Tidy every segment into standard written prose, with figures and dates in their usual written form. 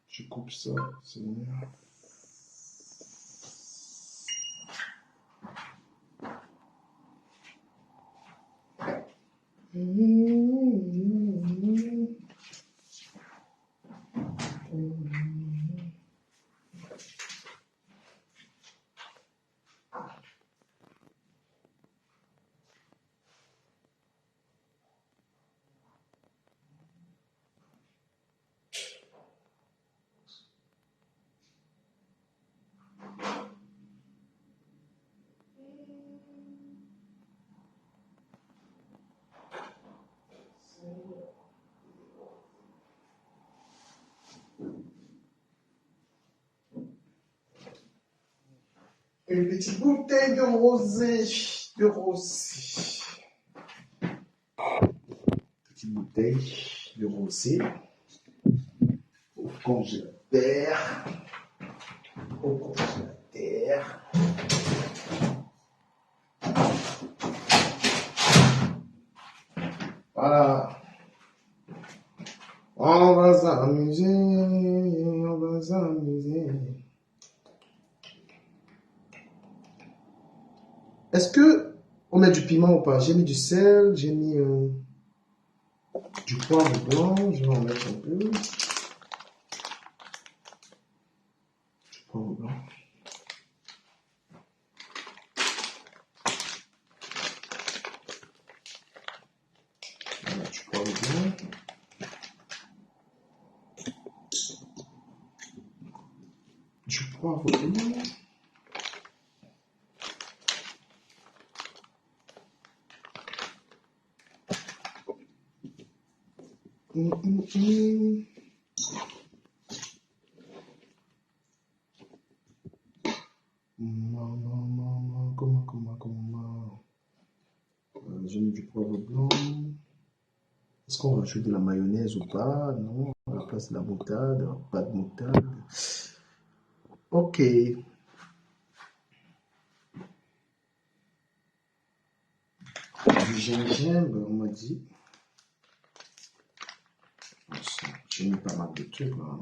Je coupe ça, c'est mieux. Une petite bouteille de rosé, Petite bouteille de rosé au congélateur. Voilà. On va s'amuser. Est-ce que on met du piment ou pas? J'ai mis du sel, j'ai mis du poivre blanc, je vais en mettre un peu. Du poivre blanc. Voilà, du poivre blanc. Du poivre blanc. Comment. J'ai mis du poivre blanc. Est-ce qu'on rajoute de la mayonnaise ou pas? Non, à la place de la moutarde, pas de moutarde. Ok. Du gingembre, on m'a dit. J'ai mis pas mal de trucs là.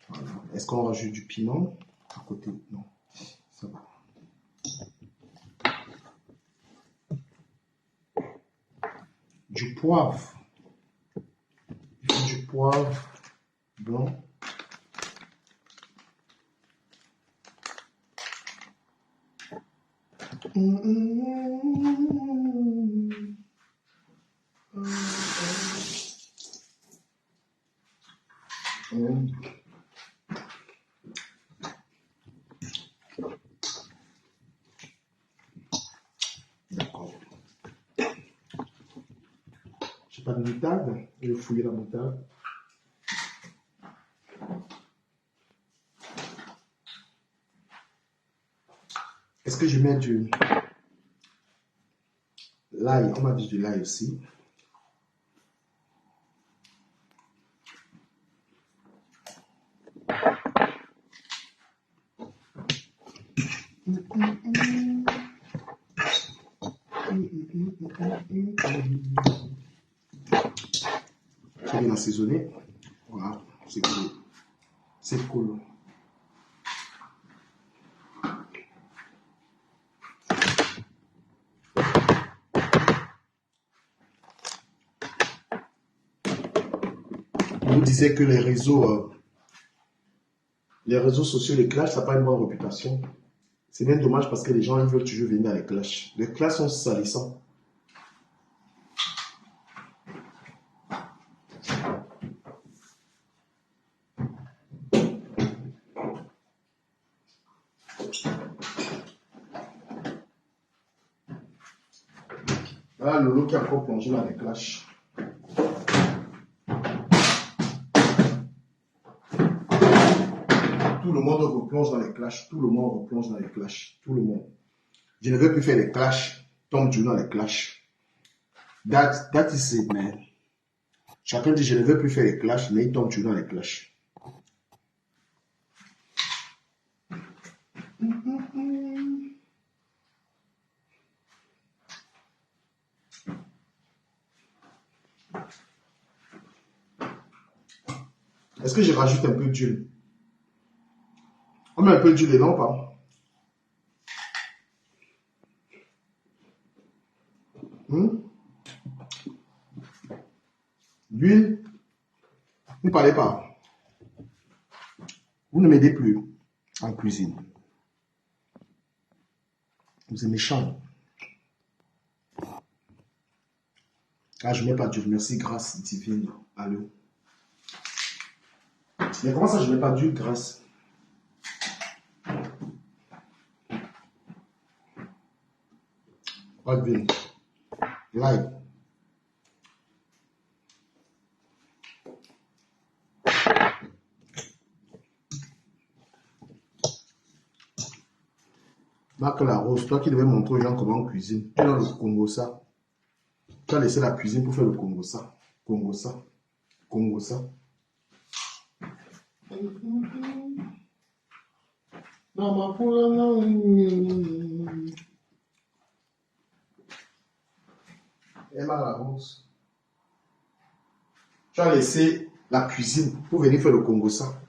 Voilà. Est-ce qu'on rajoute du piment à côté? Non, ça va. Du poivre. Il faut du poivre blanc. D'accord. J'ai pas de moutarde. Je vais fouiller la moutarde. Est-ce que je mets du l'ail? On m'a dit du l'ail aussi. J'ai bien assaisonné. Voilà, c'est cool. C'est cool. On nous disait que les réseaux sociaux, les clashs, ça n'a pas une bonne réputation. C'est bien dommage parce que les gens ils veulent toujours venir à les clashs. Les clashs sont salissants. Voilà Lolo qui a encore plongé dans les clashs. Tout le monde replonge dans les clashs. Tout le monde replonge dans les clashs. Tout le monde. Je ne veux plus faire les clashs. Tombe du dans les clashs. That is it, man. Chacun dit, je ne veux plus faire les clashs, mais il tombe toujours dans les clashs. Est-ce que je rajoute un peu d'huile? On met un peu d'huile dedans, pas? L'huile? Vous ne parlez pas. Vous ne m'aidez plus en cuisine. Vous êtes méchant. Ah, je ne mets pas d'huile. Merci, grâce divine. Allô. Mais comment ça, je ne mets pas d'huile, grâce? Pas d'huile. Live. Marc Larose, toi qui devais montrer aux gens comment on cuisine. Tu es dans le Congo ça. Tu as laissé la cuisine pour faire le Congo ça. Congo ça. Congo ça. Emma Larose. Tu as laissé la cuisine pour venir faire le Congo ça.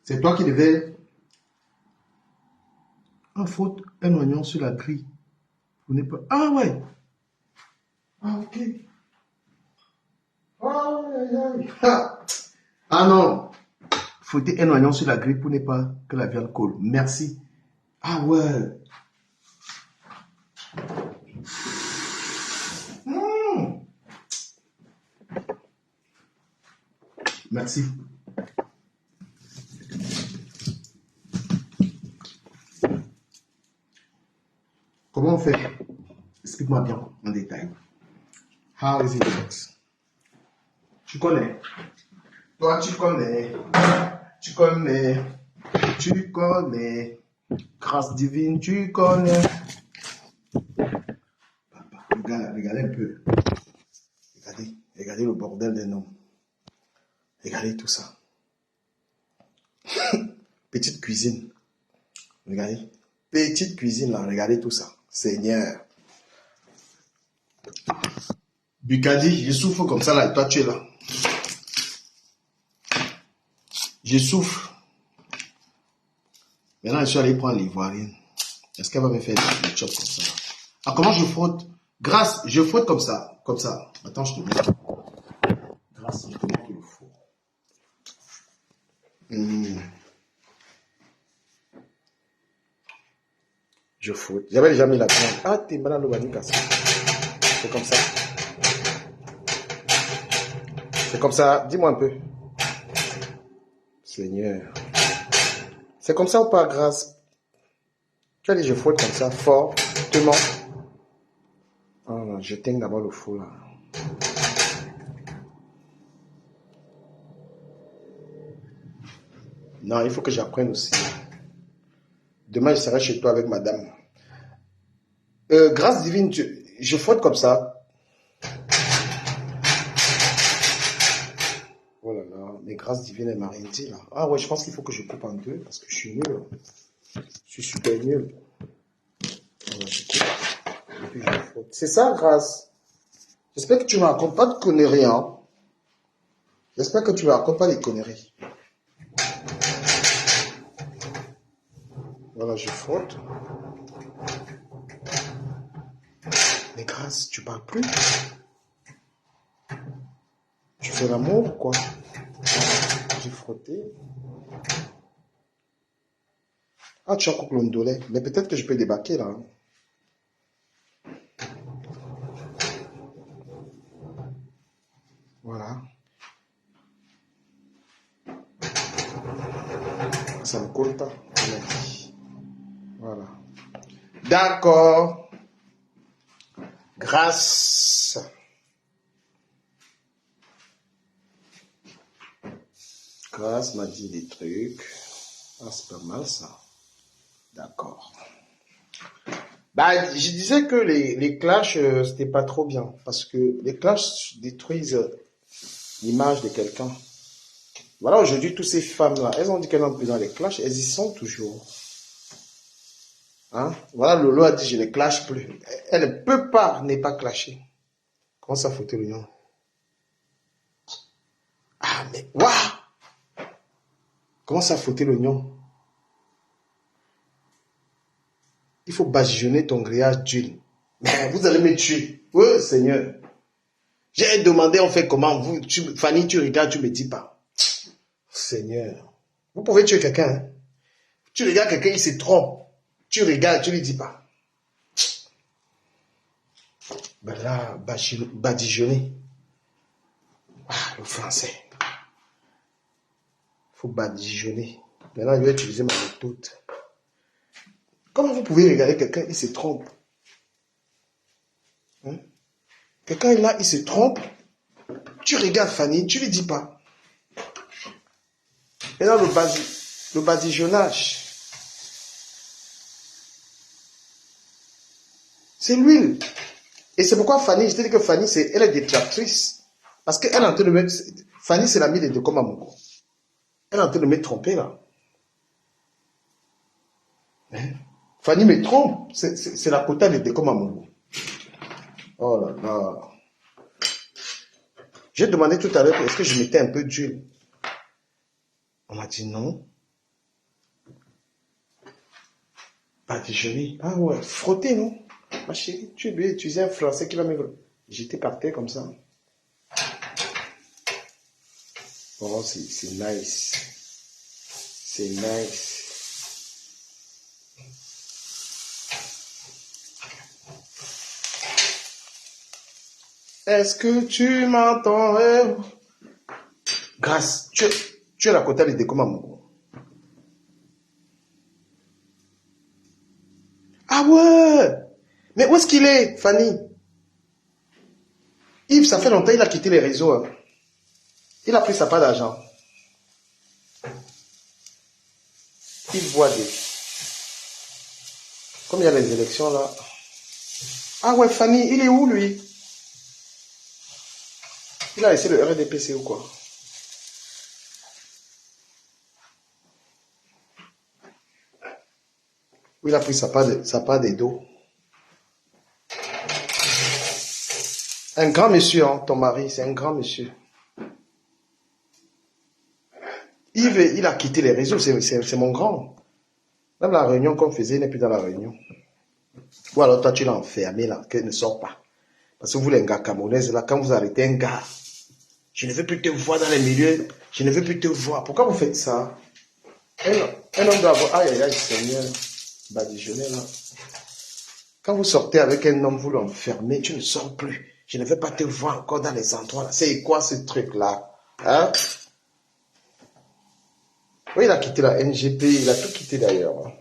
C'est toi qui devais... En faute, un oignon sur la grille. Vous n'êtes pas... Ah ouais. Ah ok. Ah non. Fouetter un oignon sur la grille pour ne pas que la viande colle. Merci. Ah ouais. Merci. Comment on fait? Explique-moi bien en détail. How is it works? Tu connais. Toi, tu connais. Tu connais. Tu connais. Grâce divine, tu connais. Papa, regardez un peu. Regardez le bordel des noms. Regardez tout ça. Petite cuisine. Regardez. Petite cuisine là, regardez tout ça. Seigneur. Bukadi, je souffre comme ça là et toi tu es là. Je souffre. Maintenant je suis allé prendre l'ivoirienne. Est-ce qu'elle va me faire des chops comme ça? Ah, comment je frotte? Grâce, je frotte comme ça. Comme ça. Attends, je te montre. Grâce, je te montre le four. Je frotte. J'avais déjà mis la viande. Ah, t'es malade, le c'est comme ça. C'est comme ça. Dis-moi un peu. Seigneur. C'est comme ça ou pas, grâce? Tu as dit je frotte comme ça, fortement. Ah non, j'éteins d'abord le four là. Non, il faut que j'apprenne aussi. Demain, je serai chez toi avec madame. Grâce divine, je frotte comme ça. Oh là là, mais grâce divine, elle m'a rien dit là. Ah ouais, je pense qu'il faut que je coupe en deux parce que je suis nul. Je suis super nul. Voilà, je coupe. Et puis je frotte. C'est ça, grâce. J'espère que tu ne me racontes pas de conneries. Hein. J'espère que tu ne me racontes pas des conneries. Voilà, je frotte. Mais grâce, tu parles plus. Tu fais l'amour ou quoi? J'ai frotté. Ah, tu as coupé l'ondolé. Mais peut-être que je peux débarquer là. Voilà. Ça ne colle pas. Voilà. D'accord. Grâce. Grâce m'a dit des trucs. Ah, c'est pas mal ça. D'accord. Bah, je disais que les clashs, c'était pas trop bien. Parce que les clashs détruisent l'image de quelqu'un. Voilà, aujourd'hui, toutes ces femmes-là, elles ont dit qu'elles n'ont plus dans les clashs, elles y sont toujours. Hein? Voilà, Lolo a dit, je ne clash plus. Elle ne peut pas ne pas clasher. Comment ça foutait l'oignon? Ah, mais, waouh! Comment ça foutait l'oignon? Il faut badigeonner ton grillage d'huile. Mais vous allez me tuer. Oui, Seigneur. J'ai demandé, on fait comment? Fanny, tu regardes, tu ne me dis pas. Seigneur. Vous pouvez tuer quelqu'un. Hein? Tu regardes quelqu'un, il se trompe. Tu regardes, tu ne lui dis pas. Ben là, badigeonner. Ah, le français. Il faut badigeonner. Maintenant, je vais utiliser ma méthode. Comment vous pouvez regarder quelqu'un, il se trompe? Hein? Quelqu'un est là, il se trompe. Tu regardes Fanny, tu ne lui dis pas. Maintenant, le badigeonnage, c'est l'huile. Et c'est pourquoi Fanny, je te dis que Fanny, elle est détractrice. Parce qu'elle est en train de mettre... Fanny, c'est l'amie de Dekoma Mongo. Elle est en train de me tromper, là. Hein? Fanny me trompe. C'est la quota de Dekoma Mongo. Oh là là. J'ai demandé tout à l'heure, est-ce que je mettais un peu d'huile? On m'a dit non. Badigeonner. Ah ouais, frotter, non? Ma chérie, tu dois utiliser un français qui va me... J'étais par terre comme ça. Oh, c'est nice. C'est nice. Est-ce que tu m'entends? Grâce, tu es la côté de Dekoma Mongo. Ah ouais! Mais où est-ce qu'il est, Fanny? Yves, ça fait longtemps, il a quitté les réseaux. Hein. Il a pris sa part d'argent. Yves Boisdé. Comme il y a les élections là. Ah ouais, Fanny, il est où lui? Il a laissé le RDPC ou quoi? Où il a pris sa part des dos. Un grand monsieur, hein, ton mari, c'est un grand monsieur. Yves, il a quitté les réseaux, c'est mon grand. Même la réunion qu'on faisait, il n'est plus dans la réunion. Ou alors toi, tu l'as enfermé là, qu'elle ne sort pas. Parce que vous, les gars camerounaises, là, quand vous arrêtez un gars, je ne veux plus te voir dans les milieux, je ne veux plus te voir. Pourquoi vous faites ça? Un homme doit avoir... Aïe, aïe, aïe, Seigneur. Badigeonner là. Quand vous sortez avec un homme, vous l'enfermez, tu ne sors plus. Je ne veux pas te voir encore dans les endroits là. C'est quoi ce truc là? Hein? Oui, il a quitté la NGP, il a tout quitté d'ailleurs.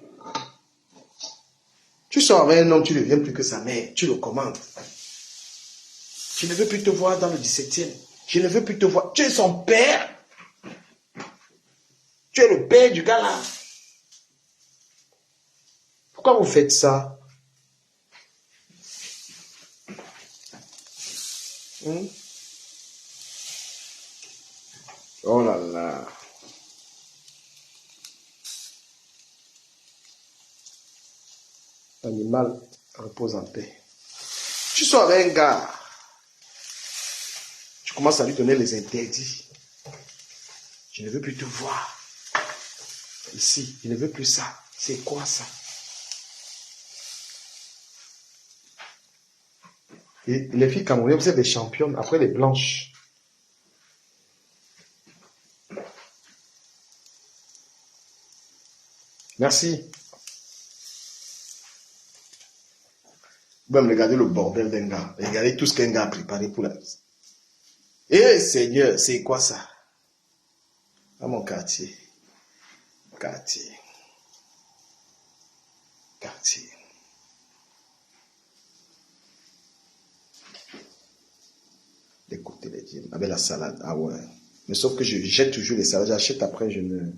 Tu sors avec un homme, tu ne deviens plus que sa mère, tu le commandes. Je ne veux plus te voir dans le 17e. Je ne veux plus te voir. Tu es son père. Tu es le père du gars là. Pourquoi vous faites ça? Oh là là. L'animal repose en paix. Tu sors avec un gars. Tu commences à lui donner les interdits. Je ne veux plus te voir. Ici, je ne veux plus ça. C'est quoi ça? Et les filles camerounaises, vous êtes des championnes après les blanches. Merci. Vous pouvez me regarder le bordel d'un gars. Regardez tout ce qu'un gars a préparé pour la... Eh Seigneur, c'est quoi ça? À mon quartier. Quartier. Quartier. D'écouter les dîmes. Avec la salade. Ah ouais. Mais sauf que je jette toujours les salades. J'achète après, je ne...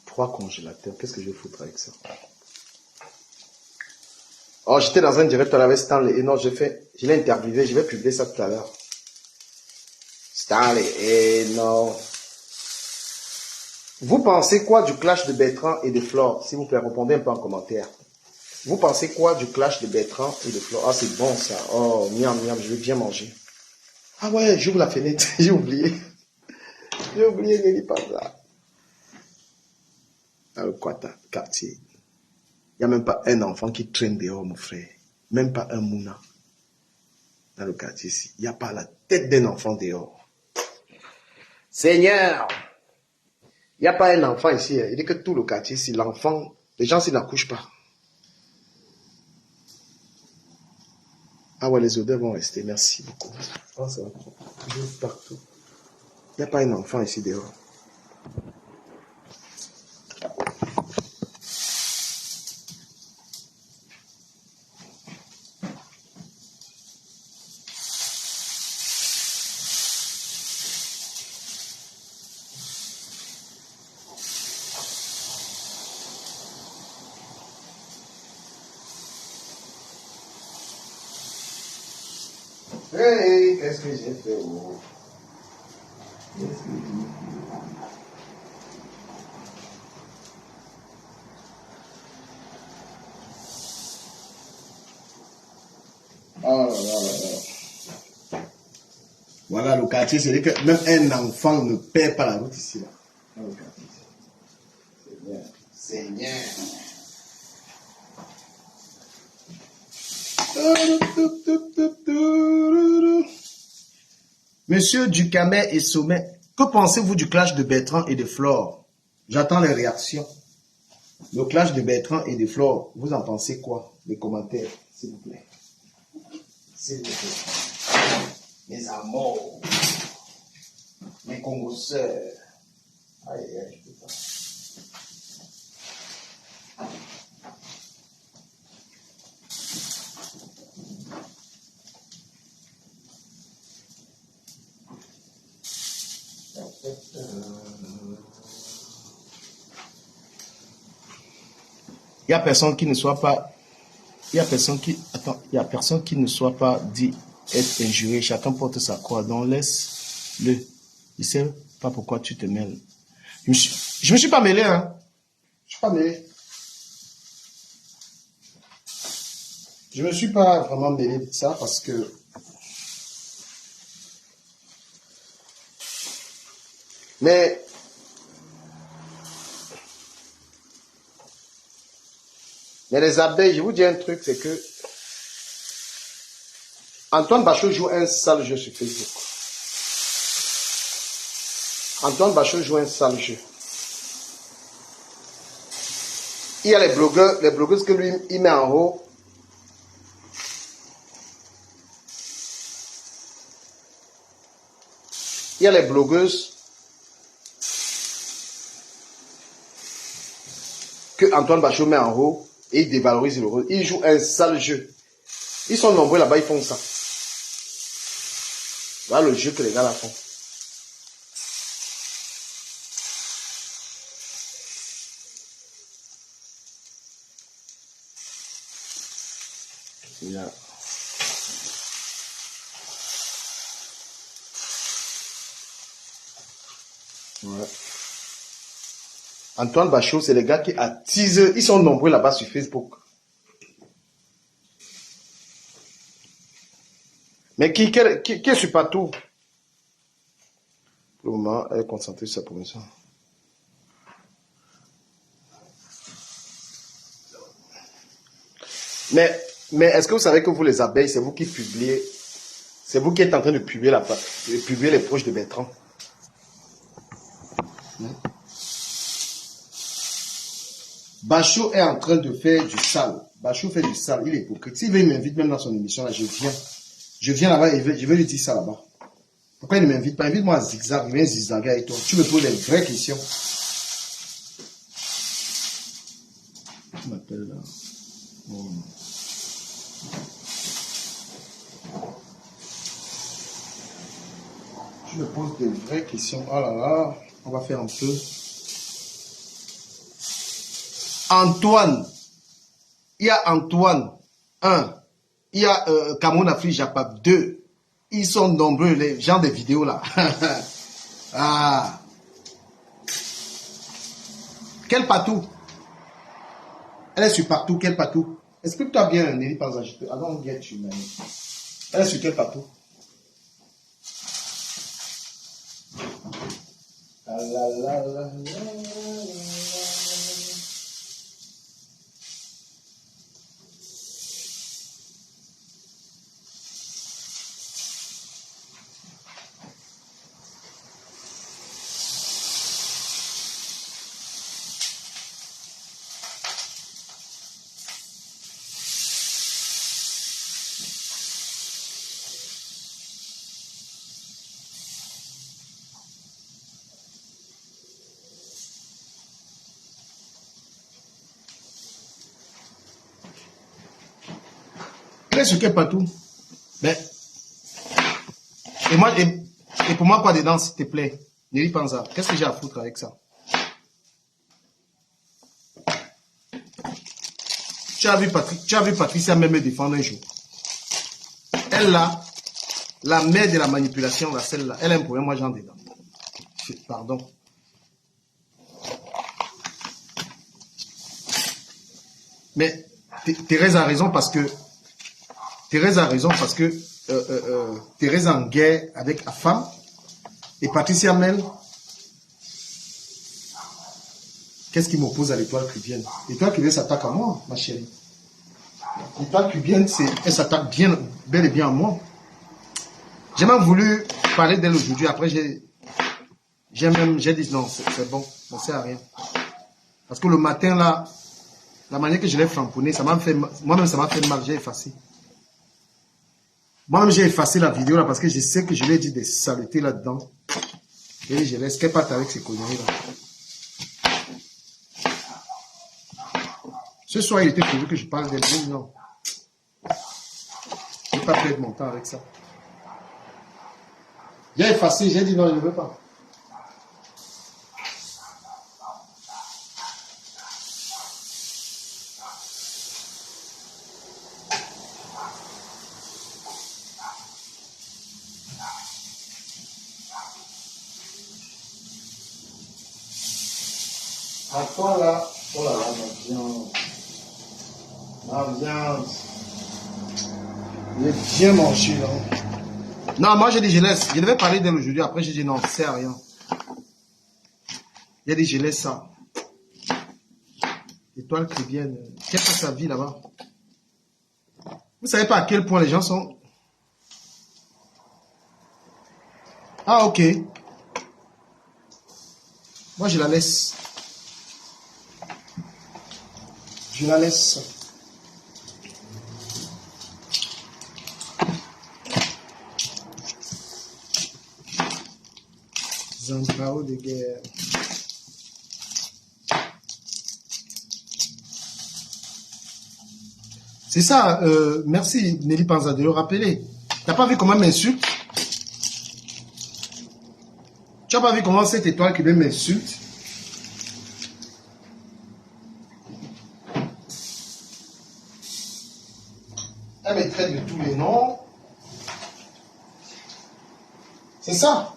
3 congélateurs. Qu'est-ce que je vais foutre avec ça? Oh, j'étais dans un direct avec Stanley. Et non, je l'ai interviewé. Je vais publier ça tout à l'heure. Stanley, et non. Vous pensez quoi du clash de Bertrand et de Flore? S'il vous plaît, répondez un peu en commentaire. Vous pensez quoi du clash de Bertrand et de Flore? Ah, c'est bon ça. Oh, miam, miam, je vais bien manger. Ah ouais, j'ouvre la fenêtre. J'ai oublié. J'ai oublié, ne dis pas ça. Ah, quoi, quartier. Il n'y a même pas un enfant qui traîne dehors, mon frère. Même pas un mouna. Dans le quartier ici. Il n'y a pas la tête d'un enfant dehors. Seigneur! Il n'y a pas un enfant ici. Il dit que tout le quartier ici, l'enfant, les gens ici n'accouchent pas. Ah ouais, les odeurs vont rester. Merci beaucoup. Oh, ça va toujours partout. Il n'y a pas un enfant ici dehors. Hey, qu'est-ce que j'ai fait? Oh. Qu'est-ce que j'ai fait? Oh là là là là. Voilà le quartier, c'est que même un enfant ne perd pas la route ici. Là. Dans le quartier. Seigneur. Monsieur Ducamet et Sommet, que pensez-vous du clash de Bertrand et de Flore? J'attends les réactions. Le clash de Bertrand et de Flore, vous en pensez quoi? Les commentaires, s'il vous plaît. S'il vous plaît. Mes amours. Mes congosseurs. Aïe, aïe, je peux pas. Il n'y a personne qui ne soit pas. Il n'y a personne qui. Attends, il n'y a personne qui ne soit pas dit être injurié. Chacun porte sa croix. Donc laisse-le. Je ne sais pas pourquoi tu te mêles. Je me suis pas mêlé, hein. Je suis pas mêlé. Je me suis pas vraiment mêlé de ça parce que. Mais les abeilles, je vous dis un truc, c'est que Antoine Bachot joue un sale jeu sur Facebook. Antoine Bachot joue un sale jeu. Il y a les blogueuses que lui, il met en haut. Il y a les blogueuses que Antoine Bachot met en haut et il dévalorise le rôle. Il joue un sale jeu. Ils sont nombreux là-bas, ils font ça. Voilà le jeu que les gars là font. Yeah. Ouais. Antoine Bachot, c'est les gars qui attisent. Ils sont nombreux là-bas sur Facebook. Mais qui est sur partout? Pour le moment, elle est concentrée sur sa promotion. Mais est-ce que vous savez que vous, les abeilles, c'est vous qui publiez, c'est vous qui êtes en train de publier les proches de Bertrand? Bachot est en train de faire du sale. Bachot fait du sale, il est hypocrite. S'il veut, il m'invite même dans son émission, là, je viens. Je viens là-bas et je vais lui dire ça là-bas. Pourquoi il ne m'invite pas? Invite-moi à zigzag, je viens zigzaguer avec toi. Tu me poses les vraies questions. Tu m'appelles là. Oh. Tu me poses des vraies questions. Oh là là, on va faire un peu. Antoine. Il y a Antoine. Un, il y a Cameroun Afrique Japap. Deux, ils sont nombreux, les gens des vidéos là. Ah. Quel patou? Elle est sur partout, quel patou? Explique-toi bien, Nelly Panza. I don't get you, man. Elle est sur quel patou? La, la, la, la, la. Elle est sur quel patou? Mais, et pour moi, quoi dedans, s'il te plaît? Nelly Panza, qu'est-ce que j'ai à foutre avec ça? Tu as vu Patricia même me défendre un jour. Elle là, la mère de la manipulation, là, celle-là, elle a un problème, moi j'en dedans. Pardon. Mais Thérèse a raison parce que Thérèse est en guerre avec la femme et Patricia Mel, qu'est-ce qui m'oppose à l'étoile cubienne? L'étoile cubienne s'attaque à moi, ma chérie. L'étoile cubienne, elle s'attaque bien, bel et bien à moi. J'ai même voulu parler d'elle aujourd'hui. Après, j'ai dit non, c'est bon, ça ne sert à rien. Parce que le matin, là, la manière que je l'ai framponné, ça m'a fait, moi-même, ça m'a fait mal, j'ai effacé. Moi-même, j'ai effacé la vidéo là parce que je sais que je lui ai dit des saletés là-dedans. Et je laisse qu'elle parte avec ces conneries là. Ce soir, il était prévu que je parle d'elle. Non. Je ne vais pas perdre mon temps avec ça. J'ai effacé, j'ai dit non, je ne veux pas. Attends là, oh là là, ma viande. Il est bien mangé là. Non, moi j'ai dit je laisse. Je devais parler d'elle aujourd'hui, après j'ai dit non, ça sert à rien. J'ai dit je laisse ça. Étoile chrétienne, quelle est sa vie là-bas? Vous savez pas à quel point les gens sont... Ah ok. Moi je la laisse. Je la laisse. Zambrao de guerre. C'est ça, merci Nelly Panza de le rappeler. Tu n'as pas vu comment elle m'insulte? Tu n'as pas vu comment cette étoile qui m'insulte? Elle me traite de tous les noms. C'est ça.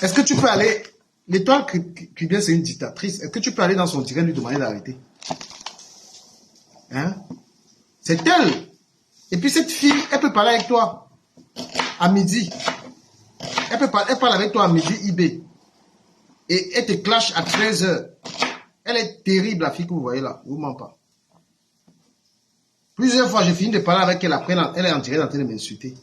Est-ce que tu peux aller... L'étoile qui vient, c'est une dictatrice. Est-ce que tu peux aller dans son terrain lui demander d'arrêter? Hein? C'est elle. Et puis cette fille, elle peut parler avec toi à midi. Elle parle avec toi à midi, IB. Et elle te clash à 13h. Elle est terrible, la fille que vous voyez là. Ne vous ment pas. Plusieurs fois, j'ai fini de parler avec elle. Après, elle est en train de m'insulter.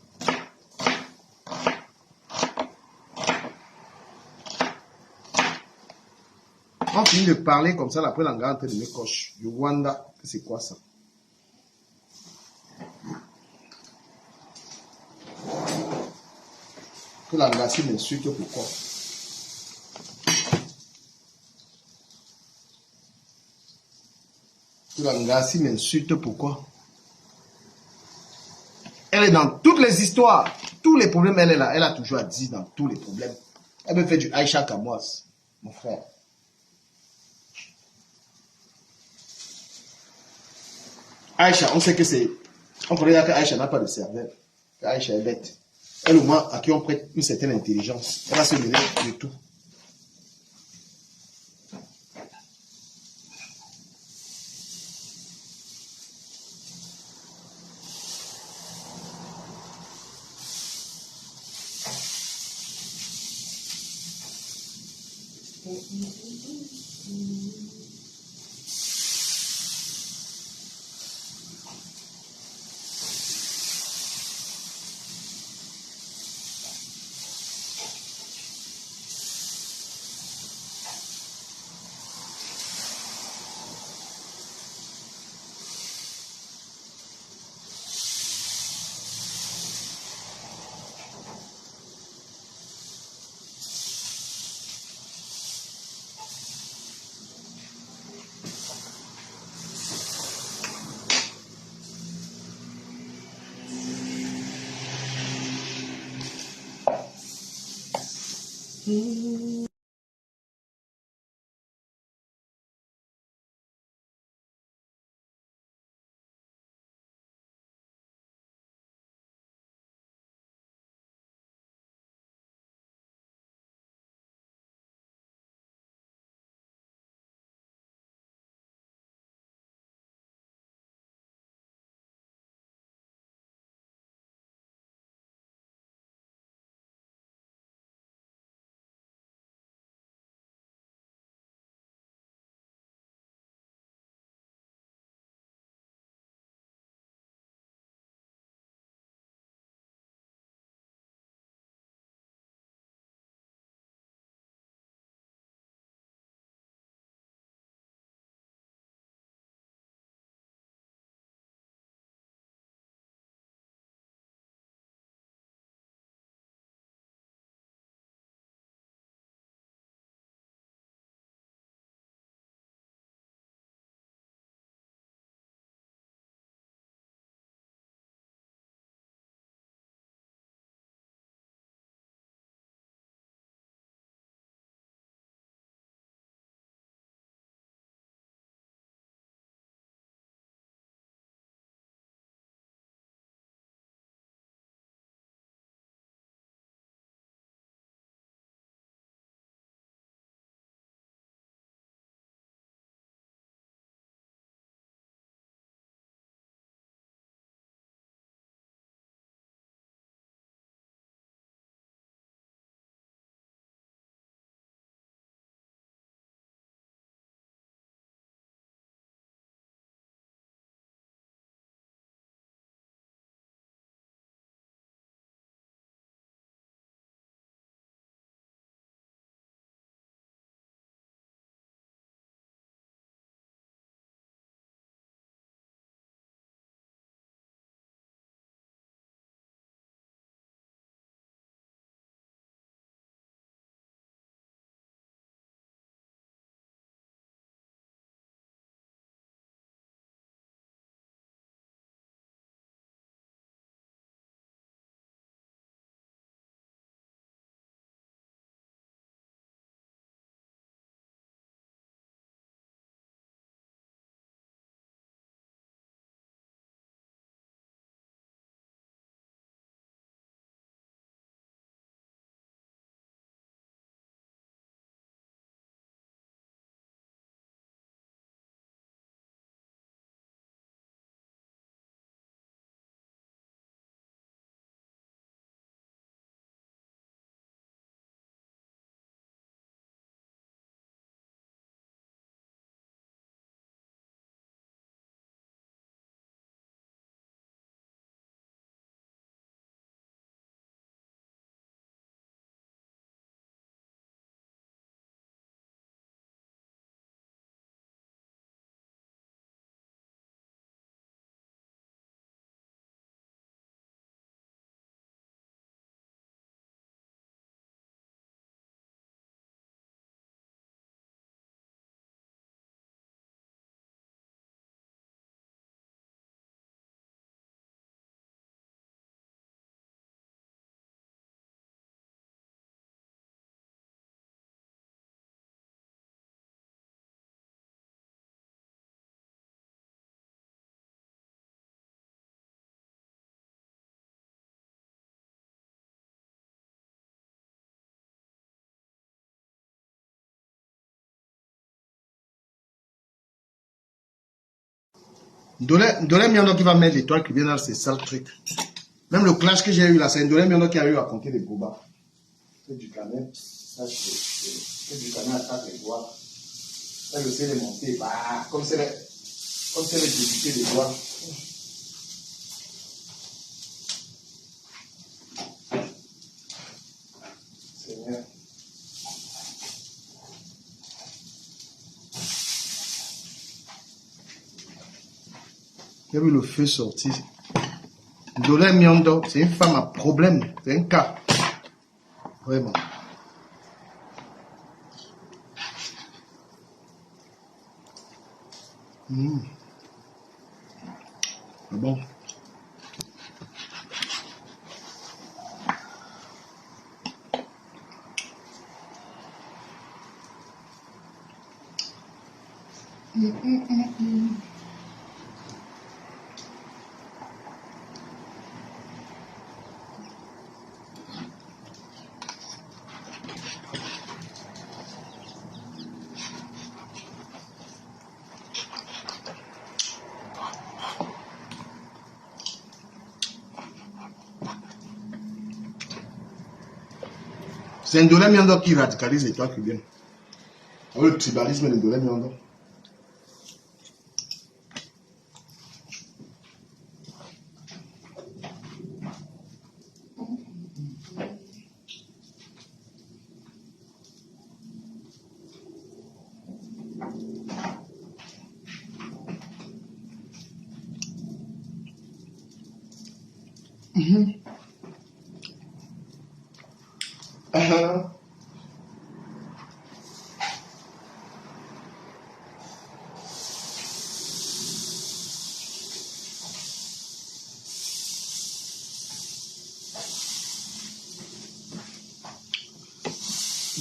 On finit de parler comme ça, après, l'engagement en train de me coche. Rwanda, c'est quoi ça? Que l'engagement m'insulte, pourquoi? Que l'engagement m'insulte, pourquoi? Elle est dans toutes les histoires. Tous les problèmes, elle est là. Elle a toujours à dire dans tous les problèmes. Elle me fait du Aïcha Kamoas, mon frère. Aïcha, on sait que c'est. On connaît là qu'Aïcha n'a pas de cervelle. Qu'Aïcha est bête. Elle, au moins, à qui on prête une certaine intelligence. Elle va se mêler de tout. Ndolé Miondo qui va mettre l'étoile qui vient dans ces sales trucs. Même le clash que j'ai eu là, c'est Ndolé Miondo qui a eu à compter les bobas. C'est du canet. C'est du canet attaque les doigts. Là, je sais les monter. Bah, comme c'est les débuter les doigts. Seigneur. Il y a vu le feu sortir. Ndolé Miondo, c'est une femme à problème. C'est un cas. Vraiment. C'est bon. C'est Ndolé Miondo qui radicalise les toits cubains. Le tribalisme de Ndolé Miondo.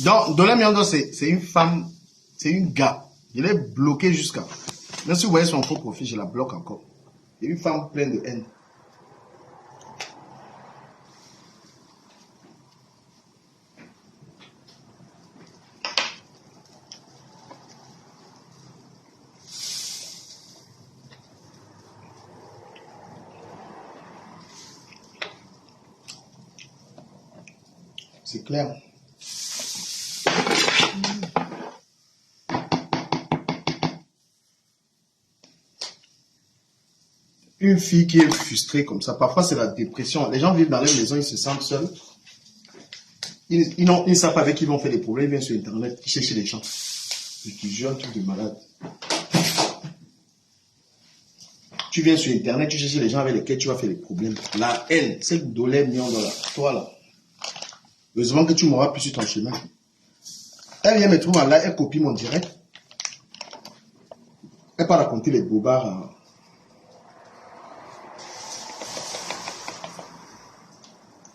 Donc, Ndolé Miondo, c'est une femme, c'est une gars. Je l'ai bloqué jusqu'à. Même si vous voyez son faux profil, je la bloque encore. C'est une femme pleine de haine. C'est clair. Une fille qui est frustrée comme ça, parfois c'est la dépression. Les gens vivent dans leur maison, ils se sentent seuls. Ils ne savent pas avec qui ils vont faire des problèmes. Ils viennent sur Internet, ils cherchent les gens. Je te jure, un truc de malade. Tu viens sur Internet, tu cherches les gens avec lesquels tu vas faire des problèmes. La haine, c'est Ndolé Miondo là, toi là. Heureusement que tu m'auras plus sur ton chemin. Elle vient me trouver en live, elle copie mon direct. Elle part raconter les bobards.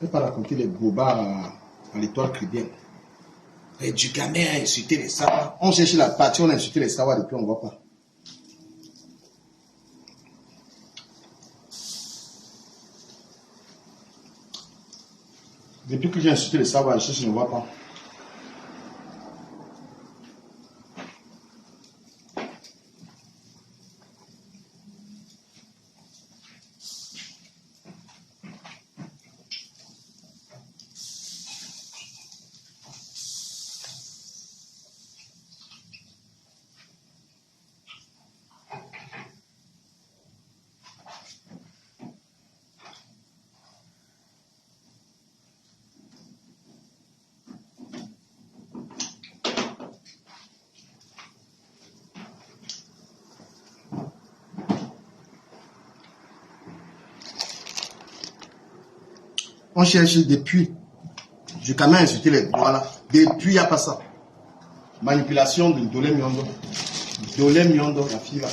Elle part raconter les bobards à l'étoile chrétienne. Et du gamin a insulté les savoirs. On cherche la partie, on a insulté les savoirs et puis on ne voit pas. Depuis que j'ai insulté les savoirs, je ne vois pas. On cherche depuis. Je quand même insulté les. Voilà. Depuis, il n'y a pas ça. Manipulation de Ndolé Miondo. Ndolé Miondo, la fille là.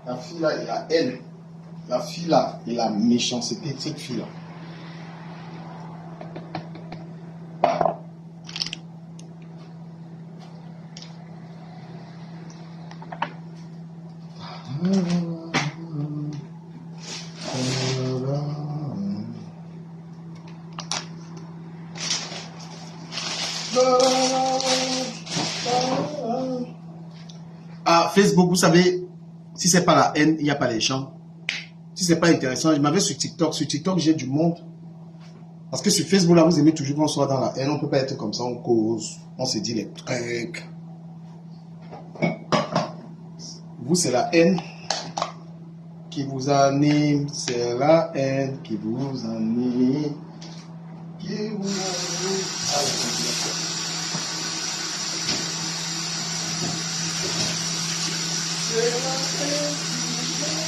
La fille là et la haine. La fille là et la méchanceté, cette fille là. Ah, Facebook, vous savez, si c'est pas la haine, il n'y a pas les gens. Si c'est pas intéressant, je m'avais sur TikTok. Sur TikTok, j'ai du monde. Parce que sur Facebook, là, vous aimez toujours qu'on soit dans la haine. On ne peut pas être comme ça, on cause. On se dit les trucs. Vous, c'est la haine qui vous anime. C'est la haine qui vous anime. Qui vous anime. C'est la haine qui vous anime.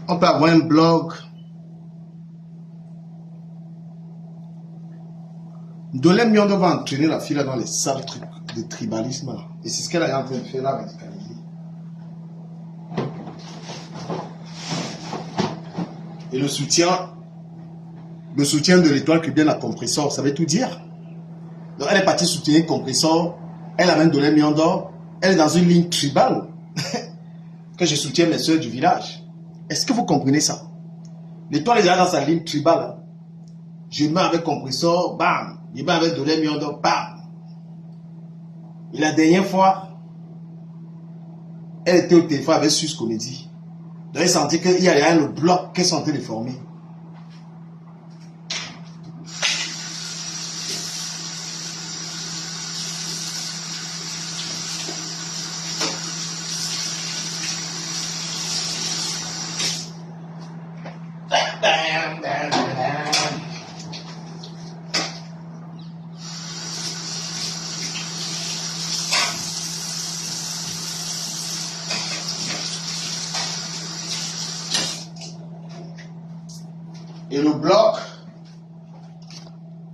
On peut avoir un blog. Dolem Miondo va entraîner la fille là dans les sales trucs de tribalisme là. Et c'est ce qu'elle est en train de faire là, radicaliser. Et le soutien de l'étoile cubaine à Compressor, ça veut tout dire. Donc elle est partie soutenir Compressor, elle amène Dolem Miondo, elle est dans une ligne tribale. Que je soutiens mes soeurs du village. Est-ce que vous comprenez ça? L'étoile est déjà dans sa ligne tribale. Je mets avec Compressor, bam. Je mets avec Dolem Miondo, bam. Et la dernière fois, elle était au téléphone avec Sus Comédie. Donc elle sentit qu'il y avait le bloc qu'elle sentait de former.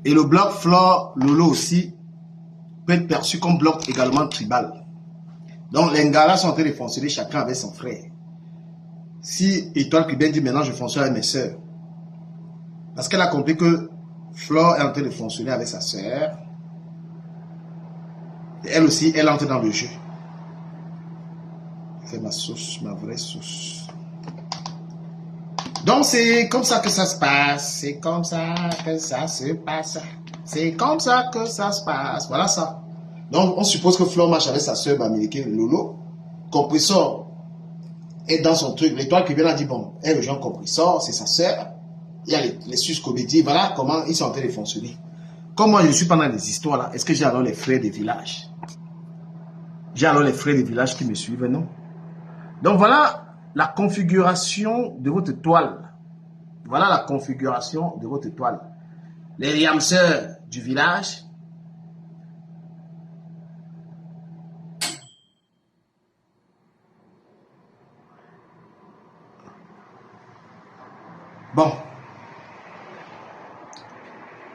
Et le bloc Flore Lolo aussi peut être perçu comme bloc également tribal. Donc les Ngala sont en train de fonctionner chacun avec son frère. Si Étoile Cubaine dit maintenant je fonctionne avec mes soeurs, parce qu'elle a compris que Flore est en train de fonctionner avec sa sœur, et elle aussi, elle entre dans le jeu. C'est ma sauce, ma vraie sauce. Donc c'est comme ça que ça se passe, c'est comme ça que ça se passe, c'est comme ça que ça se passe, voilà ça. Donc on suppose que Flore marche avec sa soeur américaine Lolo, Compressor est dans son truc, l'étoile qui vient a dit bon, elle rejoint Compressor, c'est sa soeur, il y a les Sus Comédie, voilà comment ils sont en train de fonctionner. Comme moi je suis pendant les histoires là, est-ce que j'ai alors les frères des villages? J'ai alors les frères des villages qui me suivent, non? Donc voilà la configuration de votre toile. Voilà la configuration de votre toile. Les riamseurs du village. Bon.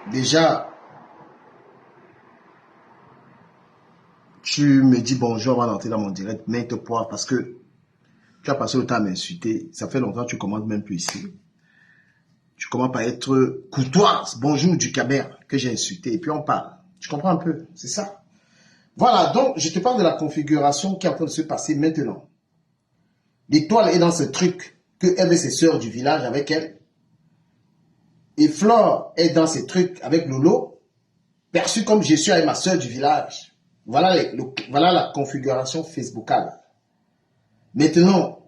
Déjà, tu me dis bonjour avant d'entrer dans mon direct, maintes fois, parce que tu as passé le temps à m'insulter. Ça fait longtemps que tu commences même plus ici. Tu commences par être courtoise. Bonjour du Caber que j'ai insulté. Et puis on parle. Tu comprends un peu? C'est ça. Voilà. Donc, je te parle de la configuration qui est en train de se passer maintenant. L'étoile est dans ce truc que elle et ses sœurs du village avec elle. Et Flore est dans ces trucs avec Lolo, perçu comme je suis avec ma sœur du village. Voilà, voilà la configuration facebookale. Maintenant,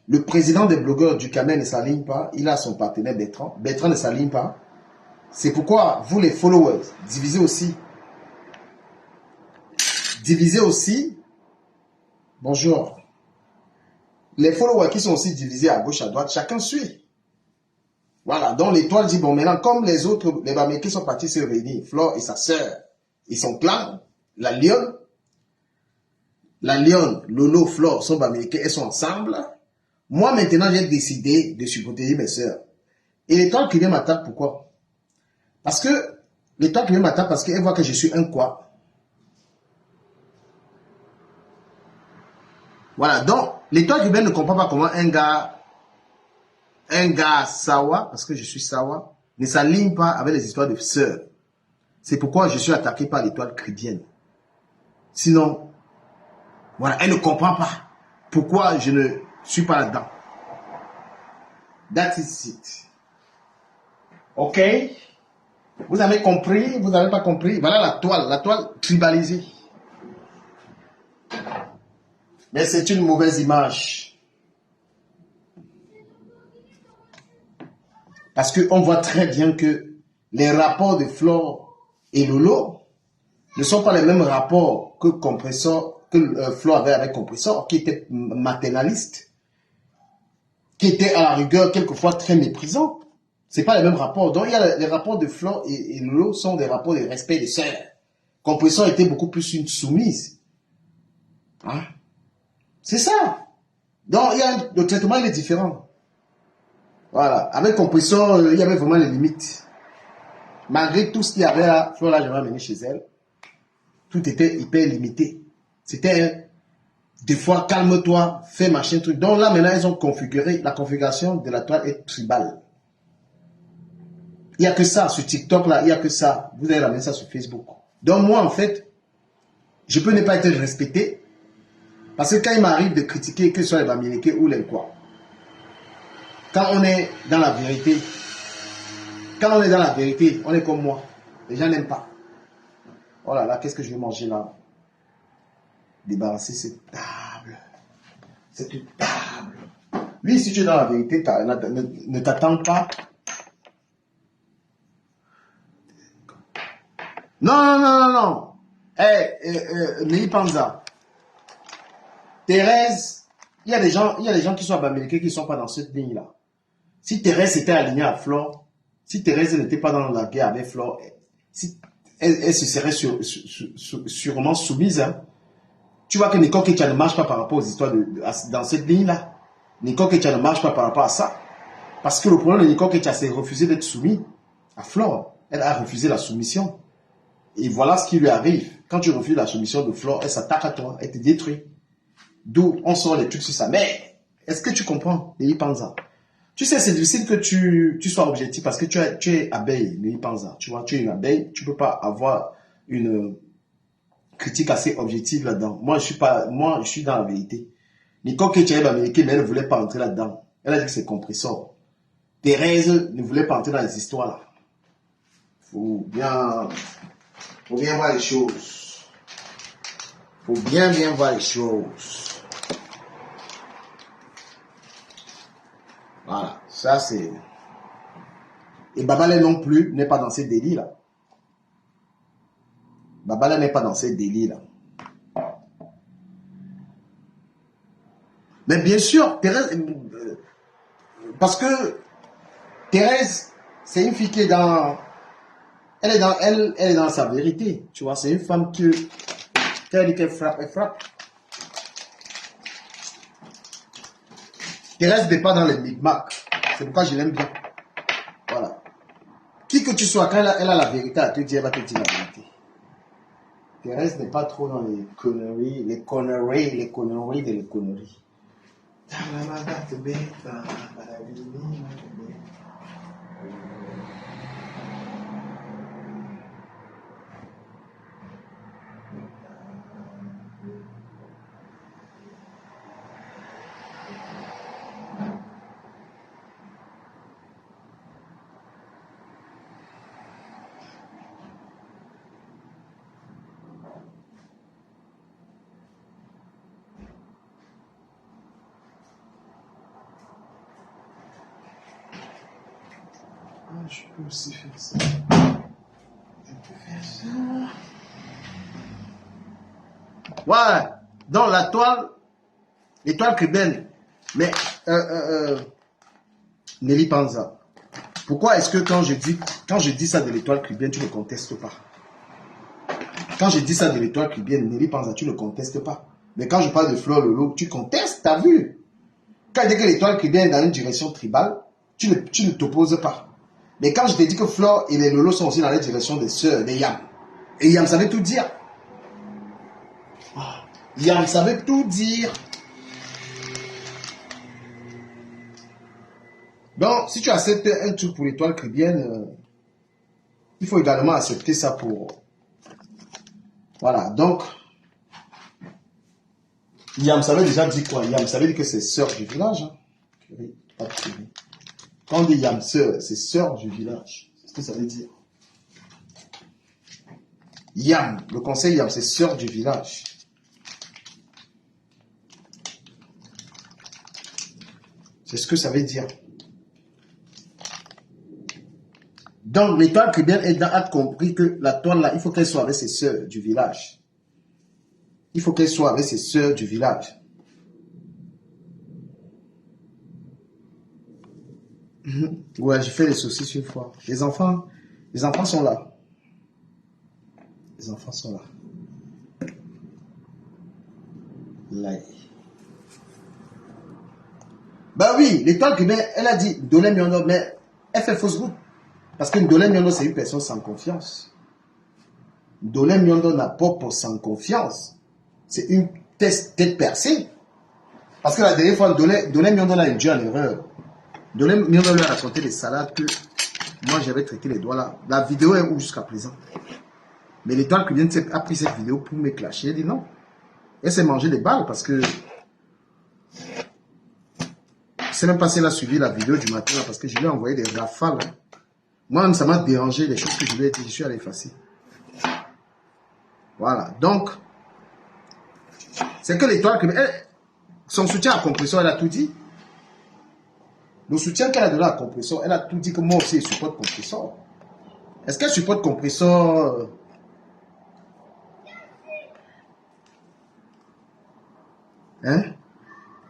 le président des blogueurs du Camer ne s'aligne pas. Il a son partenaire Bertrand. Bertrand ne s'aligne pas. C'est pourquoi vous les followers, divisez aussi. Divisez aussi. Bonjour. Les followers qui sont aussi divisés à gauche, à droite, chacun suit. Voilà. Donc l'étoile dit, bon, maintenant, comme les autres, les Baméricains sont partis se réunir, Flore et sa sœur et son clan, la Lionne, Lolo, Flore sont Baméricains, elles sont ensemble. Moi, maintenant, j'ai décidé de supporter mes sœurs. Et l'étoile qui vient m'attaque, pourquoi? Parce que l'étoile qui vient m'attaque parce qu'elle voit que je suis un quoi. Voilà, donc L'étoile cubaine ne comprend pas comment un gars Sawa, parce que je suis Sawa, ne s'aligne pas avec les histoires de sœurs. C'est pourquoi je suis attaqué par l'étoile cubaine. Sinon, voilà, elle ne comprend pas pourquoi je ne suis pas là-dedans. That is it. Ok? Vous avez compris? Vous n'avez pas compris? Voilà la toile tribalisée. Mais c'est une mauvaise image. Parce qu'on voit très bien que les rapports de Flore et Lolo ne sont pas les mêmes rapports que Flore avait avec Compressor, qui était maternaliste, qui était à la rigueur quelquefois très méprisant. Ce n'est pas les mêmes rapports. Donc, il y a les rapports de Flore et Lolo sont des rapports de respect des sœurs. Compressor était beaucoup plus une soumise. Hein? C'est ça. Donc, le traitement il est différent. Voilà. Avec Compressor, il y avait vraiment les limites. Malgré tout ce qu'il y avait là, Flore l'a jamais amené chez elle. Tout était hyper limité. C'était des fois, calme-toi, fais machin, truc. Donc là, maintenant, ils ont configuré, la configuration de la toile est tribale. Il n'y a que ça sur TikTok, là, il n'y a que ça. Vous allez ramener ça sur Facebook. Donc moi, en fait, je peux ne pas être respecté. Parce que quand il m'arrive de critiquer, que ce soit les Bamileke ou les quoi, quand on est dans la vérité, on est comme moi. Les gens n'aiment pas. Oh là là, qu'est-ce que je vais manger là? Débarrasser cette table. Cette table. Lui, si tu es dans la vérité, ne t'attends pas. Non. Néhi Panza. Thérèse, il y a des gens qui sont à Bamileke qui ne sont pas dans cette ligne-là. Si Thérèse était alignée à Flore, si Thérèse n'était pas dans la guerre avec Flore, elle se serait sûrement soumise. Hein. Tu vois que Nicole Ketia ne marche pas par rapport aux histoires dans cette ligne-là. Nicole Ketia ne marche pas par rapport à ça. Parce que le problème de Nicole Ketia, c'est refusé d'être soumis à Flore. Elle a refusé la soumission. Et voilà ce qui lui arrive. Quand tu refuses la soumission de Flore, elle s'attaque à toi, elle te détruit. D'où on sort les trucs sur ça. Mais est-ce que tu comprends, Néhi Panza? Tu sais, c'est difficile que tu sois objectif parce que tu es abeille, Néhi Panza. Tu vois, tu es une abeille, tu ne peux pas avoir une critique assez objective là-dedans. Moi, je suis dans la vérité. Nicole Ketia est américaine, mais elle ne voulait pas entrer là-dedans. Elle a dit que c'est Compressor. Thérèse ne voulait pas entrer dans les histoires là. Faut bien voir les choses. Faut bien voir les choses. Voilà, ça c'est... Et Babale non plus n'est pas dans ces délits là. Babale n'est pas dans ces délits là. Mais bien sûr, Thérèse... parce que Thérèse, c'est une fille qui est dans... Elle est dans sa vérité. Tu vois, c'est une femme qui... Quand elle dit qu'elle frappe, elle frappe. Thérèse n'est pas dans les micmacs. C'est pourquoi je l'aime bien. Voilà. Qui que tu sois, quand elle a la vérité à te dire, elle va te dire la vérité. Thérèse n'est pas trop dans les conneries. Je peux aussi faire ça. Je peux faire ça. Voilà. Donc la toile, l'étoile cubaine. Mais Néhi Panza, pourquoi est-ce que quand je dis ça de l'étoile cubaine, tu ne contestes pas? Quand je dis ça de l'étoile cubaine, Néhi Panza, tu ne contestes pas. Mais quand je parle de Flore Lolo, tu contestes, t'as vu? Quand je dis que l'étoile cubaine est dans une direction tribale, tu ne t'opposes pas. Mais quand je te dis que Flore et les Lolo sont aussi dans la direction des sœurs, des Yam. Et Yam savait tout dire. Yam savait tout dire. Donc, si tu acceptes un truc pour l'étoile caribéenne, il faut également accepter ça pour... Voilà, donc, Yam, ça veut déjà dire quoi? Yam, ça veut dire que c'est sœur du village. Hein? Oui, pas de souris. Quand on dit Yam sœur, c'est sœur du village. C'est ce que ça veut dire. Yam, le conseil Yam, c'est sœur du village. C'est ce que ça veut dire. Donc, l'étoile caribéenne a compris que la toile là, il faut qu'elle soit avec ses sœurs du village. Il faut qu'elle soit avec ses sœurs du village. Ouais, j'ai fait les saucisses une fois. Les enfants sont là. Les enfants sont là. Là. Bah oui, l'étoile caribéenne, elle a dit Ndolé Miondo, mais elle fait fausse route. Parce que Ndolé Miondo, c'est une personne sans confiance. Ndolé Miondo n'a pas pour sans confiance. C'est une tête percée. Parce que la dernière fois, Ndolé Miondo a induit en erreur. Ndolé Miondo lui a raconté les salades que moi j'avais traité les doigts là. La vidéo est où jusqu'à présent? Mais l'étoile caribéenne a pris cette vidéo pour me clasher. Elle dit non. Elle s'est mangé des balles parce que c'est même pas si elle a suivi la vidéo du matin là, parce que je lui ai envoyé des rafales. Moi, ça m'a dérangé les choses que je lui ai dit. Je suis allé effacer. Voilà. Donc, c'est que l'étoile caribéenne, son soutien à Compressor, elle a tout dit. Le soutien qu'elle a donné à Compressor, elle a tout dit que moi aussi, je supporte Compressor. Est-ce qu'elle supporte Compressor? Hein?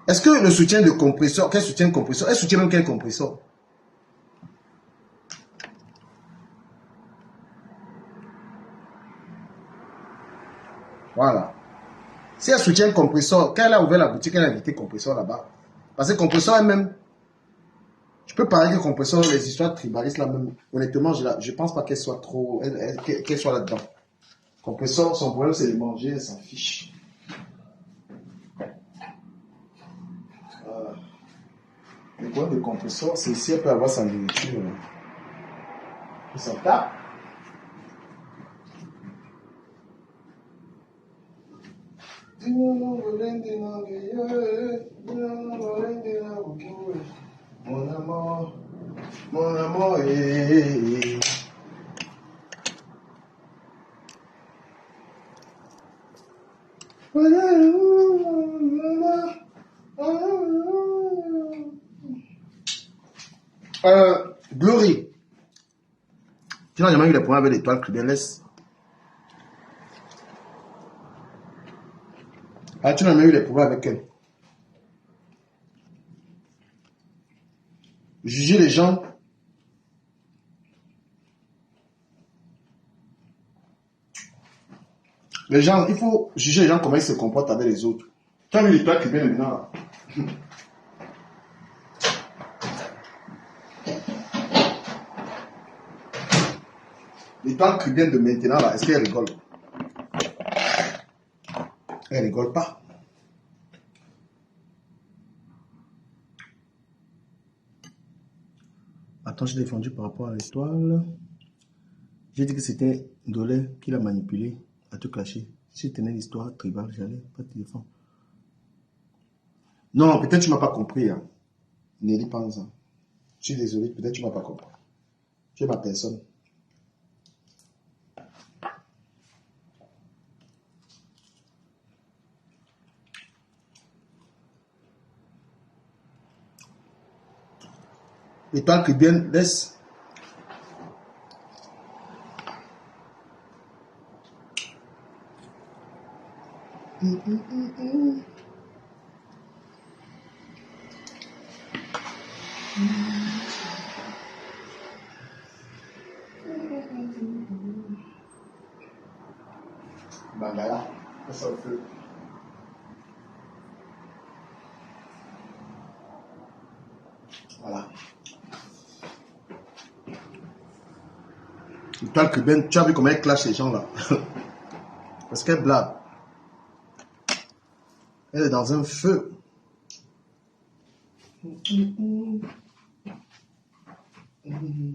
Est-ce que le soutien de Compressor, quel soutien de Compressor? Elle soutient même quel Compressor? Voilà. Si elle soutient Compressor, quand elle a ouvert la boutique, elle a invité Compressor là-bas. Parce que Compressor elle-même, je peux parler que Compressor, les histoires tribalistes là même, honnêtement, je pense pas qu'elle soit trop, qu'elle soit là-dedans. Compressor, son problème c'est de manger, elle s'en fiche. Le problème de Compressor, c'est si elle peut avoir sa nourriture, elle s'en tape. Mon amour, mon amour, Glory, tu n'as jamais eu les problèmes avec l'étoile caribéenne, laisse. Ah, tu n'as jamais eu les problèmes avec elle. Juger les gens. Les gens, il faut juger les gens comment ils se comportent avec les autres. Tu as vu l'étoile caribéenne maintenant là? L'étoile caribéenne de maintenant là, est-ce qu'elle rigole? Elle rigole pas. Attends, j'ai défendu par rapport à l'étoile. J'ai dit que c'était Ndolé qui l'a manipulé à te clasher. Si je tenais l'histoire tribale, j'allais pas te défendre. Non, peut-être tu m'as pas compris. Hein. Nelly Panza. Je suis désolé, peut-être tu m'as pas compris. Tu es ma personne. L'étoile caribéenne, laisse. Bangala, ça au feu. Voilà. L'étoile caribéenne, tu as vu comment elle clash les gens là. Parce qu'elle blague. Elle est dans un feu. Il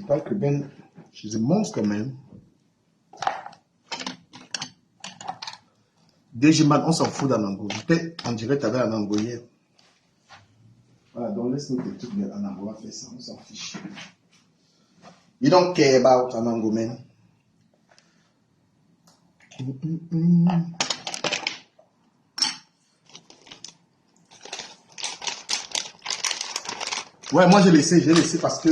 parle que Ben, she's a monster, man. Déjiman, on s'en fout d'Anango. J'étais en direct avec Anango hier. Voilà, donc laisse-nous des trucs de Anango, on va faire ça, on s'en fiche. You don't care about Anango, man. Ouais, moi j'ai laissé parce que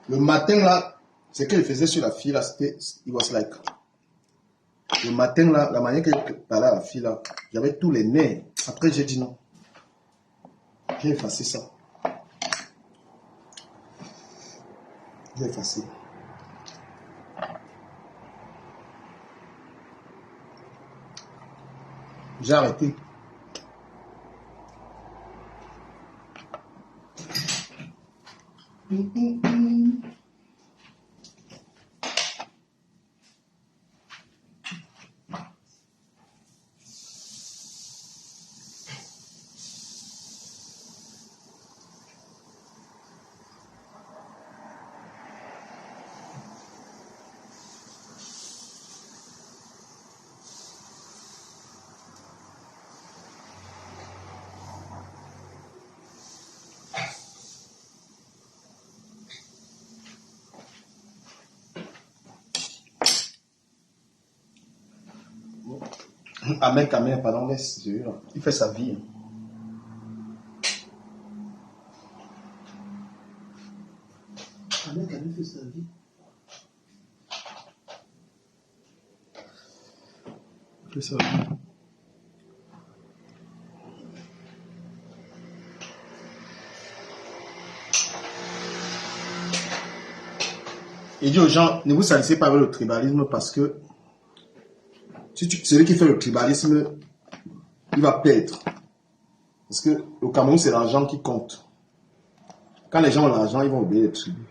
le matin là, ce qu'il faisait sur la fille là, c'était, it was like, le matin là, la manière qu'il parlait à la fille là, j'avais tous les nerfs. Après j'ai dit non. J'ai effacé ça. J'ai effacé. J'ai arrêté. Amen, pardon, laisse. Il fait sa vie. Amen, fait sa vie. Il fait sa vie. Il dit aux gens, ne vous salissez pas avec le tribalisme parce que celui qui fait le tribalisme, il va perdre. Parce que au Cameroun, c'est l'argent qui compte. Quand les gens ont l'argent, ils vont oublier les tribus.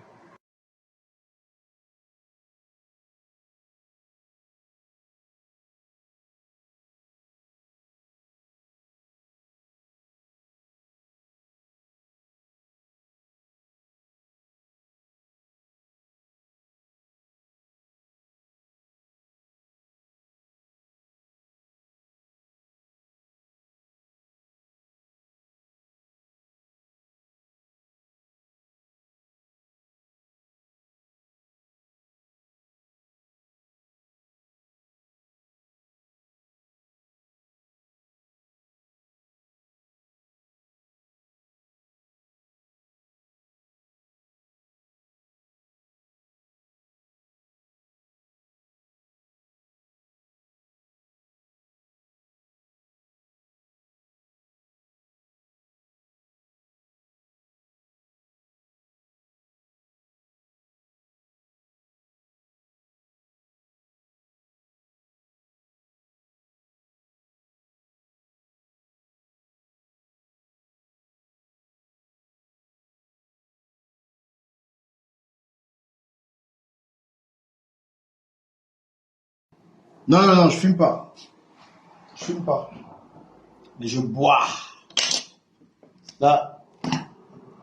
Non, non, non, je fume pas. Je fume pas. Mais je bois. Là,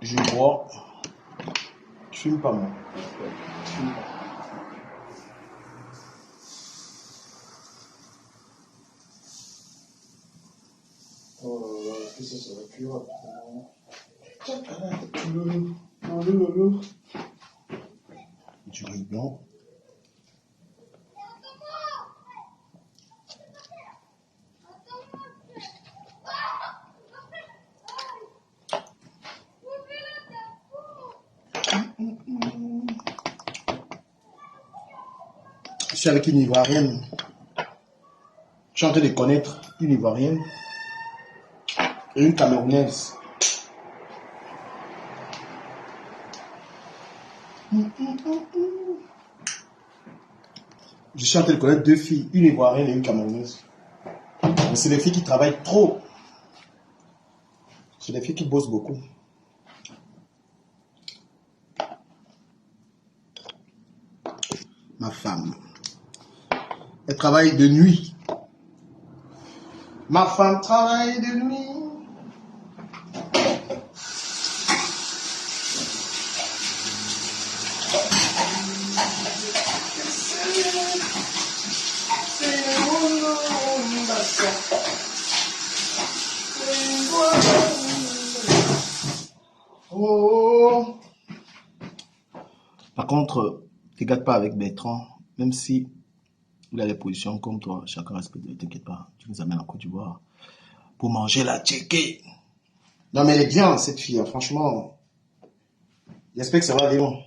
je bois. Je fume pas, moi. Je fume pas. Oh là là, est-ce que ça serait plus rapide? Du riz blanc. Je suis avec une Ivoirienne. Je suis en train de connaître une Ivoirienne et une Camerounaise. Je suis en train de connaître deux filles, une Ivoirienne et une Camerounaise. Mais c'est des filles qui travaillent trop. C'est des filles qui bossent beaucoup. Ma femme, elle travaille de nuit. Ma femme travaille de nuit. Oh. Par contre, ne gâte pas avec Bertrand, même si il a des positions comme toi, chacun respecte, ne t'inquiète pas, tu nous amènes en Côte d'Ivoire pour manger la tchéké. Non mais elle est bien cette fille, hein, franchement, j'espère que ça va aller long.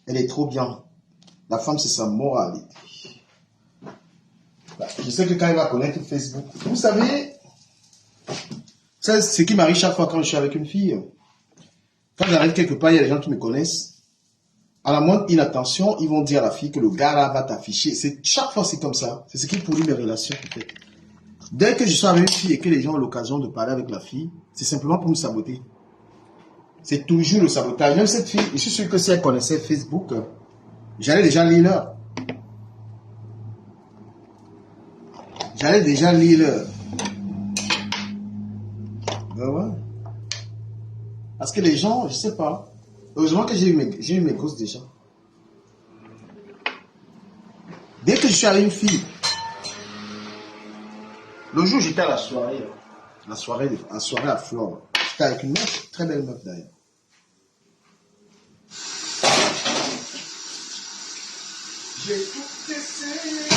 Elle est trop bien. La femme c'est sa morale. Je sais que quand il va connaître Facebook, vous savez, c'est ce qui m'arrive chaque fois quand je suis avec une fille. Quand j'arrive quelque part, il y a des gens qui me connaissent. À la moindre inattention, ils vont dire à la fille que le gars là va t'afficher. Chaque fois, c'est comme ça. C'est ce qui pourrit mes relations, peut-être. Dès que je suis avec une fille et que les gens ont l'occasion de parler avec la fille, c'est simplement pour me saboter. C'est toujours le sabotage. Même cette fille, je suis sûr que si elle connaissait Facebook, j'allais déjà lire l'heure. J'allais déjà lire l'heure. Ben ouais. Parce que les gens, je sais pas. Heureusement que j'ai eu mes gosses déjà. Dès que je suis avec une fille, le jour où j'étais à la soirée, la soirée à Flore, j'étais avec une meuf, très belle meuf d'ailleurs. J'ai tout essayé.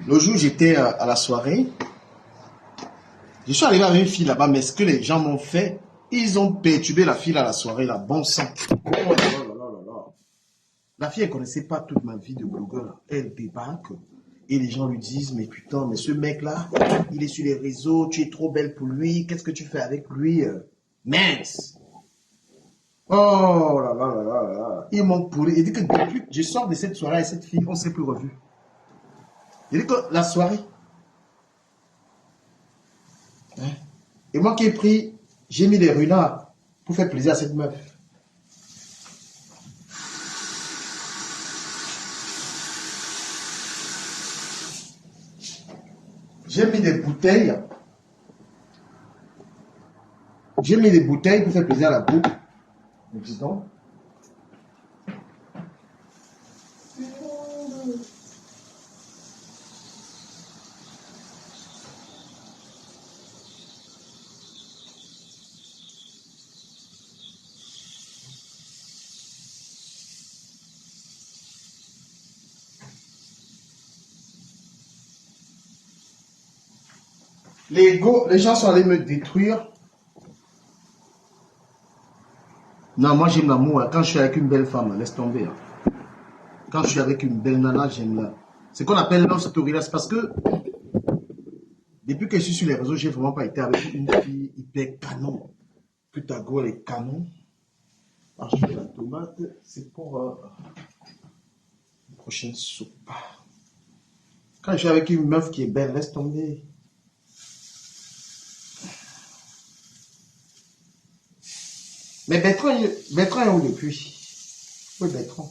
Le jour où j'étais à la soirée, je suis arrivé avec une fille là-bas, mais ce que les gens m'ont fait, ils ont perturbé la fille à la soirée, là, bon sang. Oh là là là là là. La fille, elle ne connaissait pas toute ma vie de blogueur. Elle débarque et les gens lui disent, mais putain, mais ce mec-là, il est sur les réseaux, tu es trop belle pour lui, qu'est-ce que tu fais avec lui? Mince. Oh là là là là là. Ils m'ont pourri. Il dit que depuis que je sors de cette soirée avec cette fille, on ne s'est plus revu. Il dit que la soirée. Hein? Et moi qui ai pris, j'ai mis des runards pour faire plaisir à cette meuf. J'ai mis des bouteilles. J'ai mis des bouteilles pour faire plaisir à la boucle. Mais dis donc. Les gens sont allés me détruire. Non, moi j'aime l'amour. Hein. Quand je suis avec une belle femme, laisse tomber. Hein. Quand je suis avec une belle nana, j'aime la. C'est qu'on appelle love story là. C'est parce que depuis que je suis sur les réseaux, j'ai vraiment pas été avec une fille hyper canon. Que ta gueule est canon. Alors, je fais la tomate. C'est pour une prochaine soupe. Quand je suis avec une meuf qui est belle, laisse tomber. Mais Bertrand est où depuis? Oui, Bertrand.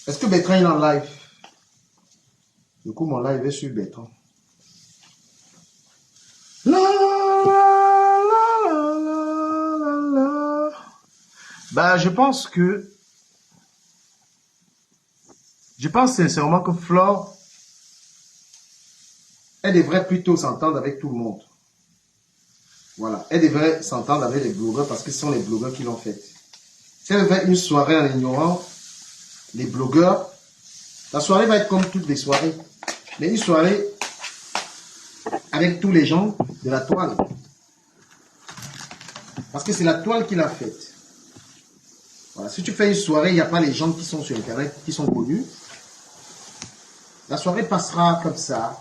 Est-ce que Bertrand est en live? Du coup, mon live est sur Bertrand. La, la, la, la. Bah, je pense sincèrement que Flore, elle devrait plutôt s'entendre avec tout le monde. Voilà, elle devrait s'entendre avec les blogueurs parce que ce sont les blogueurs qui l'ont faite. Si elle fait une soirée en ignorant les blogueurs, la soirée va être comme toutes les soirées. Mais une soirée avec tous les gens de la toile. Parce que c'est la toile qui l'a faite. Voilà. Si tu fais une soirée, il n'y a pas les gens qui sont sur Internet, qui sont connus. La soirée passera comme ça.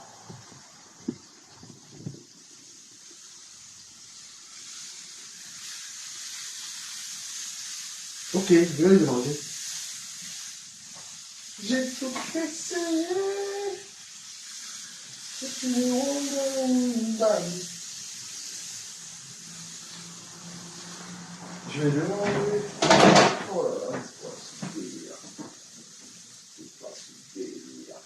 Ok, je vais lui demander. J'ai tout essayé. C'est une honte. Je vais demander. Oh là là, c'est pas ce délire. C'est pas ce délire.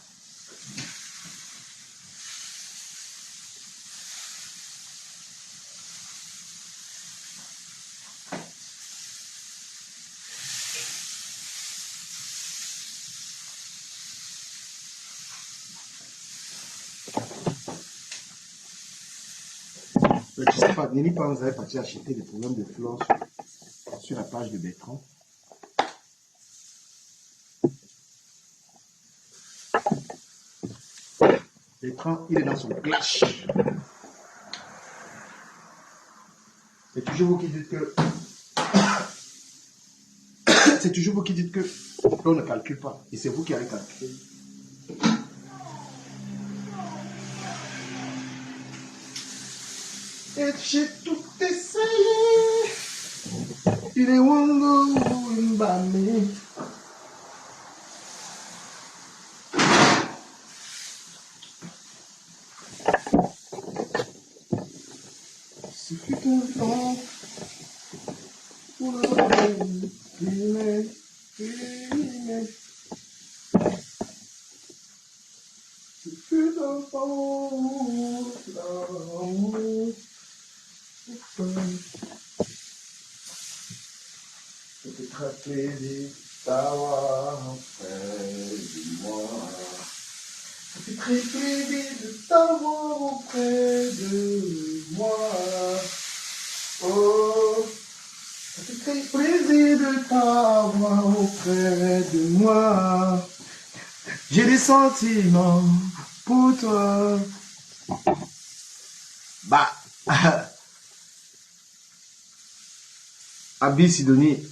Mais tu sais pas, Nelly pas vous avez parti acheter des problèmes de fleurs sur la page de Bertrand. Bertrand, il est dans son clash. C'est toujours vous qui dites que. C'est toujours vous qui dites que on ne calcule pas. Et c'est vous qui avez calculé. Et j'ai tout essayé. Il est Wongo Mbame. Ce fut un temps pour le monde. Ce fut un temps pour l'amour. C'était très plaisir d'avoir auprès de moi. C'était très plaisir de t'avoir auprès de moi. Oh, c'était très plaisir de t'avoir auprès de moi. J'ai des sentiments pour toi. Bah, Abi Sidonie,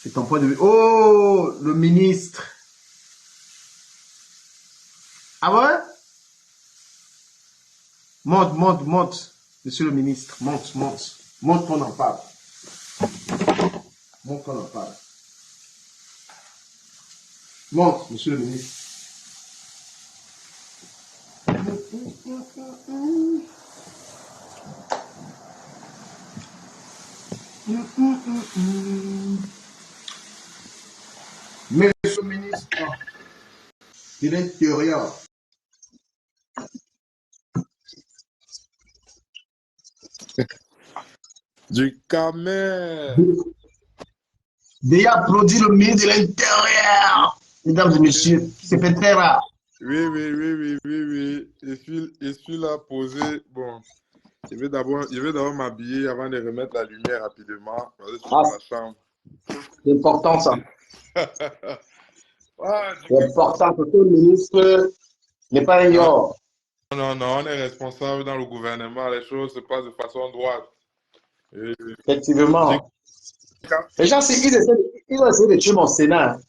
c'est ton point de vue. Oh, le ministre. Ah ouais? Monte, monte, monte, monsieur le ministre. Monte, monte. Monte qu'on en parle. Monte qu'on en parle. Monte, monsieur le ministre. Monsieur le ministre de l'Intérieur. Du Camer. Déjà applaudi le ministre de l'Intérieur. Mesdames et messieurs, c'est fait très rare. Oui, oui, oui, oui, oui, oui. Je suis là posé. Bon, je vais d'abord m'habiller avant de remettre la lumière rapidement. Je suis dans la chambre. C'est important ça. Ah, C'est important parce que le ministre n'est pas un yord. non, non, on est responsable dans le gouvernement. Les choses se passent de façon droite. Et, Effectivement. Les gens, ils ont essayé de tuer mon Sénat.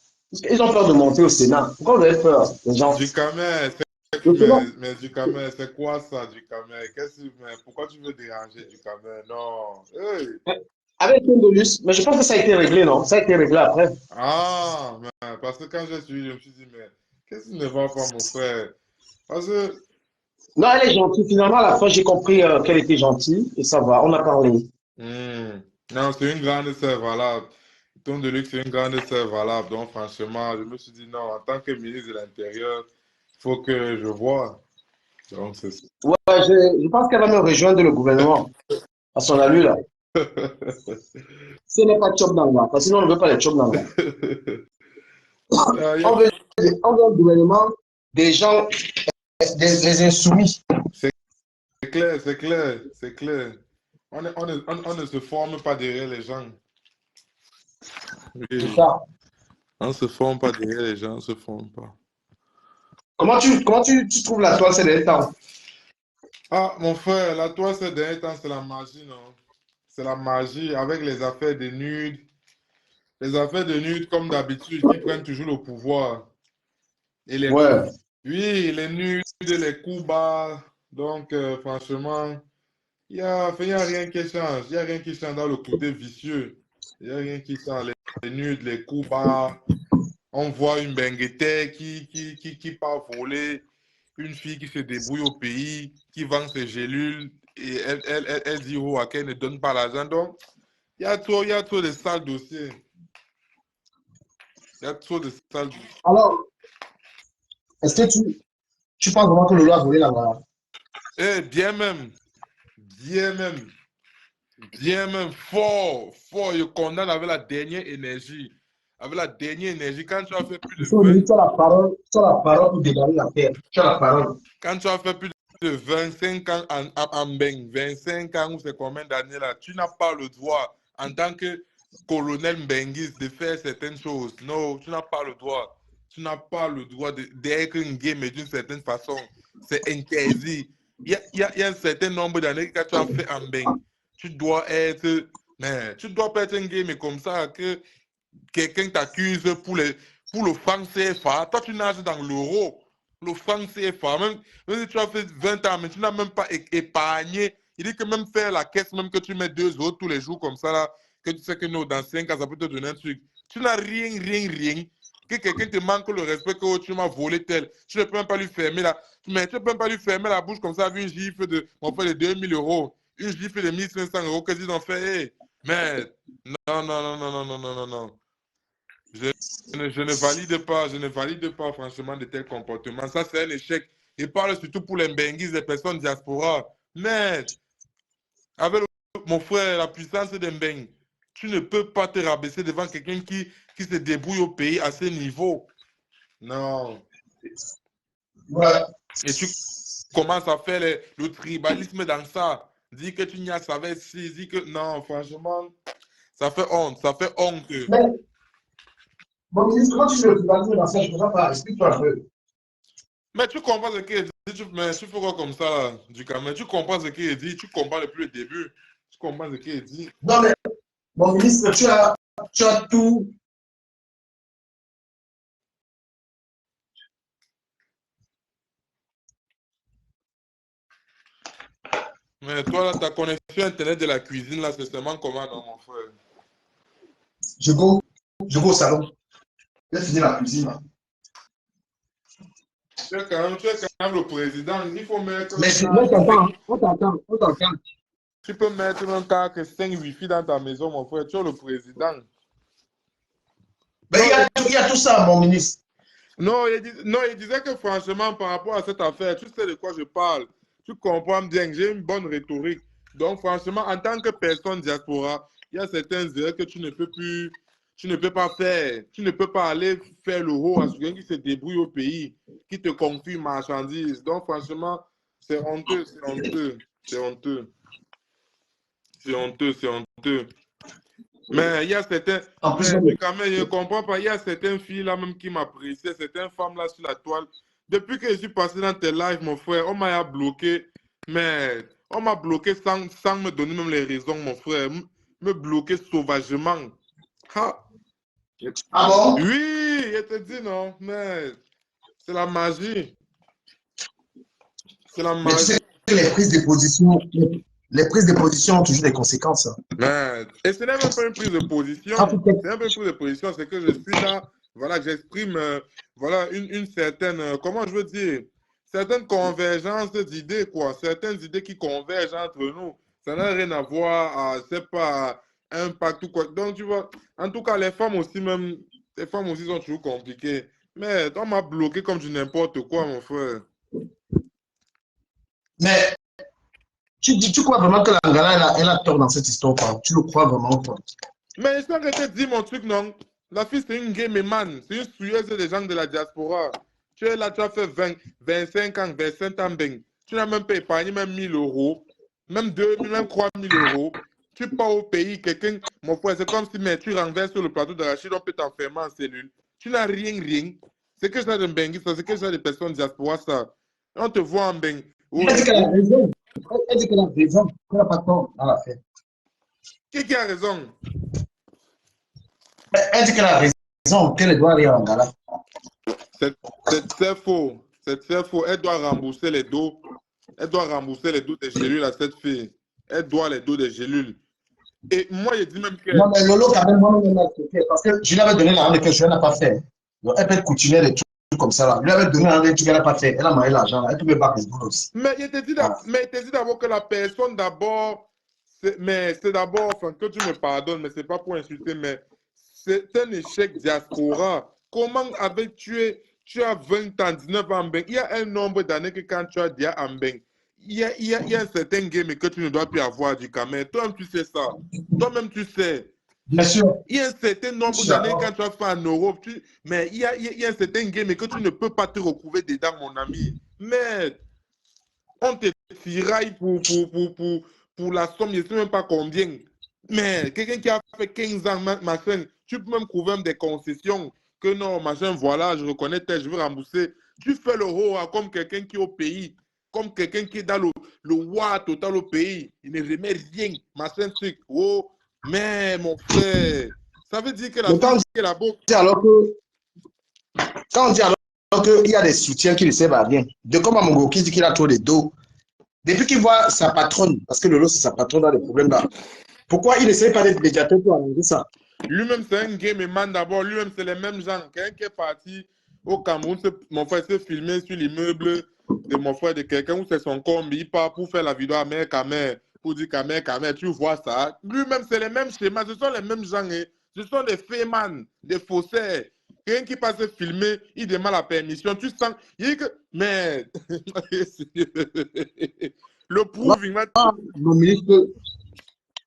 Ils ont peur de monter au Sénat. Pourquoi vous avez peur, les gens? Du Camer, mais du Camer, c'est quoi ça, du Camer? Pourquoi tu veux déranger du Camer? Non. Hey. Avec Indolus, mais je pense que ça a été réglé, non? Ça a été réglé après. Ah, mais parce que quand j'ai suivi, je me suis dit, mais qu'est-ce qui ne va pas, mon frère? Parce que, Non, elle est gentille. Finalement, à la fin, j'ai compris qu'elle était gentille et ça va. On a parlé. non, c'est une grande sœur valable. Ton de luxe, c'est une grande sœur valable. Donc, franchement, je me suis dit, non, en tant que ministre de l'Intérieur, il faut que je vois. Donc, c'est ça. Ouais, je pense qu'elle va me rejoindre le gouvernement à son allure là. Si elle n'est pas chop dans le parce que sinon on ne veut pas les chop dans le on veut un gouvernement des gens, des insoumis. C'est clair, c'est clair, c'est clair. On ne se forme pas derrière les gens. Oui. C'est ça. On ne se forme pas derrière les gens, on ne se forme pas. Comment tu trouves la toile ces derniers temps? Ah, mon frère, la toile ces derniers temps, c'est la magie, non? C'est la magie avec les affaires de nudes. Les affaires de nudes, comme d'habitude, qui prennent toujours le pouvoir. Et les Ouais. coups, oui, les nudes, les coups bas. Donc, franchement, il n'y a rien qui change. Il n'y a rien qui change dans le côté vicieux. Il n'y a rien qui change. Les nudes, les coups bas. On voit une benguette qui part voler. Une fille qui se débrouille au pays, qui vend ses gélules. Et elle dit à qu'elle ne donne pas l'argent. Donc, il y a trop de sales dossiers. Il y a trop de sales dossiers. Alors, est-ce que tu penses vraiment que le loi a volé là-bas? Eh, bien même. Bien même. Bien même. Fort. Fort. Je condamne avec la dernière énergie. Avec la dernière énergie. Quand tu as fait plus de 20... Tu as la parole pour dégager la terre. Tu as la parole. Quand tu as fait plus de 25 ans en Mbeng, 25 ans ou c'est combien d'années là, tu n'as pas le droit, en tant que colonel Mbenguis, de faire certaines choses. Non, tu n'as pas le droit. Tu n'as pas le droit d'être un game d'une certaine façon. C'est interdit. Il y a un certain nombre d'années que tu as fait en Mbeng. Tu dois être... Mais tu dois pas être un game comme ça que quelqu'un t'accuse pour le franc CFA. Toi, tu nages dans l'euro. Le franc CFA. Même si tu as fait 20 ans, mais tu n'as même pas épargné. Il dit que même faire la caisse, même que tu mets 2 euros tous les jours comme ça, là, que tu sais que nous, dans 5 ans, ça peut te donner un truc. Tu n'as rien. Que quelqu'un te manque le respect que oh, tu m'as volé tel. Tu ne peux même pas lui fermer la... Mais tu ne peux même pas lui fermer la bouche comme ça avec une gifle de, on fait de 2000 euros. Une gifle de 1500 euros. Qu'est-ce qu'ils ont fait? Hey, mais non. Je ne valide pas franchement de tels comportements. Ça, c'est un échec. Il parle surtout pour les Mbenguis, les personnes diaspora. Mais avec mon frère, la puissance des Mbeng, tu ne peux pas te rabaisser devant quelqu'un qui se débrouille au pays à ce niveau. Non. Ouais. Et tu commences à faire le tribalisme dans ça. Dis que tu n'y as savais si, dis que non, franchement, ça fait honte, Mais, mon ministre, comment tu fais le tribalisme dans ça? Je ne comprends pas. Explique-toi un peu. Mais tu comprends ce qu'il dit, mais tu fais quoi comme ça, là, du Cameroun? Tu comprends ce qu'il dit, tu comprends depuis le début. Tu comprends ce qu'il dit. Non, mais, mon ministre, tu as tout. Mais toi, là, ta connexion Internet de la cuisine, là, c'est seulement comment, non, mon frère? Je go au salon. Je vais finir la cuisine, là. Tu es quand même le président. Il faut mettre... Mais on t'entend. Tu peux mettre un cadre 5 Wi-Fi dans ta maison, mon frère. Tu es le président. Mais il y a tout ça, mon ministre. Non, il disait que franchement, par rapport à cette affaire, tu sais de quoi je parle. Tu comprends bien que j'ai une bonne rhétorique. Donc, franchement, en tant que personne diaspora, il y a certains erreurs que tu ne peux pas faire. Tu ne peux pas aller faire le haut à quelqu'un qui se débrouille au pays, qui te confie marchandises. Donc, franchement, c'est honteux. Mais il y a certains, En plus, mais quand même, je ne comprends pas, il y a certaines filles là même qui m'appréciaient, certaines femmes là sur la toile. Depuis que je suis passé dans tes lives, mon frère, on m'a bloqué, mais on m'a bloqué sans me donner même les raisons, mon frère, me bloquer sauvagement. Ha. Ah bon? Oui, je te dis non, mais c'est la magie. C'est la Mais tu sais magie. que les prises de position ont toujours des conséquences. Mais, et ce n'est même pas une prise de position. C'est un peu une prise de position, c'est que je suis là, voilà, que j'exprime voilà, une certaine, comment je veux dire, certaines convergences d'idées, quoi. Certaines idées qui convergent entre nous. Ça n'a rien à voir à, je sais pas, un pacte ou quoi. Donc, tu vois, en tout cas, les femmes aussi, même, les femmes aussi sont toujours compliquées. Mais on m'a bloqué comme du n'importe quoi, mon frère. Mais tu crois vraiment que l'Angola, elle a tort dans cette histoire, quoi? Tu le crois vraiment, quoi? Mais je t'ai arrêté de dire mon truc, non? La fille, c'est une game man. C'est une souilleuse des gens de la diaspora. Tu es là, tu as fait 25 ans, 25 ans, ben. Tu n'as même pas épargné même 1000 euros, même 2000, même 3000 euros. Tu pars au pays, quelqu'un, mon frère, c'est comme si mais tu renverses sur le plateau d'arachide, on peut t'enfermer en cellule. Tu n'as rien. C'est que ça de Bengi, c'est que ça des personnes diaspora, ça. On te voit en Bengi. Elle dit qu'elle a raison. Elle dit qu'elle a raison. Qu'elle n'a pas tort dans l'affaire. Qui a raison? Elle dit qu'elle a raison, qu'elle doit aller en Angola. C'est faux. C'est faux. Elle doit rembourser les dos. Elle doit rembourser les dos des gélules à cette fille. Elle doit les dos des gélules. Et moi, je dis même que... Non, mais Lolo, quand même, moi, parce que je lui avais donné l'argent que je n'ai pas fait. Donc, elle peut coutumer des trucs comme ça. Là. Je lui avais donné l'argent que elle n'a pas fait. Elle a marié l'argent. Elle peut me battre les boules aussi. Mais je te dis d'abord que la personne d'abord... Mais c'est d'abord, enfin, que tu me pardonnes, mais ce n'est pas pour insulter, mais c'est un échec diaspora. Comment avec tu as 20 ans, 19 ans en Beng, il y a un nombre d'années que quand tu as dit en Beng, il y a un certain game que tu ne dois plus avoir du Cameroun. Toi-même, tu sais ça. Toi-même, tu sais. Bien sûr. Il y a un certain nombre d'années quand tu as fait en Europe, mais il y a un certain game que tu ne peux pas te retrouver dedans, mon ami. Mais on te tiraille pour la somme, je ne sais même pas combien. Mais quelqu'un qui a fait 15 ans, machin, tu peux même trouver des concessions que non, machin, voilà, je reconnais, je veux rembourser. Tu fais le haut comme quelqu'un qui est au pays, comme quelqu'un qui est dans le roi total au pays. Il ne remet rien, machin, truc. Oh, mais mon frère, ça veut dire que la Mais fille qui est là-bas. Quand on dit alors qu'il y a des soutiens qui ne servent à rien, de comme Amongo qui dit qu'il a trop de dos, depuis qu'il voit sa patronne, parce que Lolo c'est sa patronne dans les problèmes là, pourquoi il n'essaie pas d'être médiateur pour arranger ça? Lui-même, c'est un game man d'abord. Lui-même, c'est les mêmes gens. Quelqu'un qui est parti au Cameroun, mon frère s'est filmé sur l'immeuble de mon frère, de quelqu'un où c'est son combi. Il part pour faire la vidéo à mère, Kamer, pour dire Kamer, Kamer, tu vois ça. Lui-même, c'est les mêmes schémas. Ce sont les mêmes gens. Hein. Ce sont des fémans, des faussaires. Quelqu'un qui passe filmer, il demande la permission. Tu sens. Il dit que. Mais. Le proving. Mon ministre.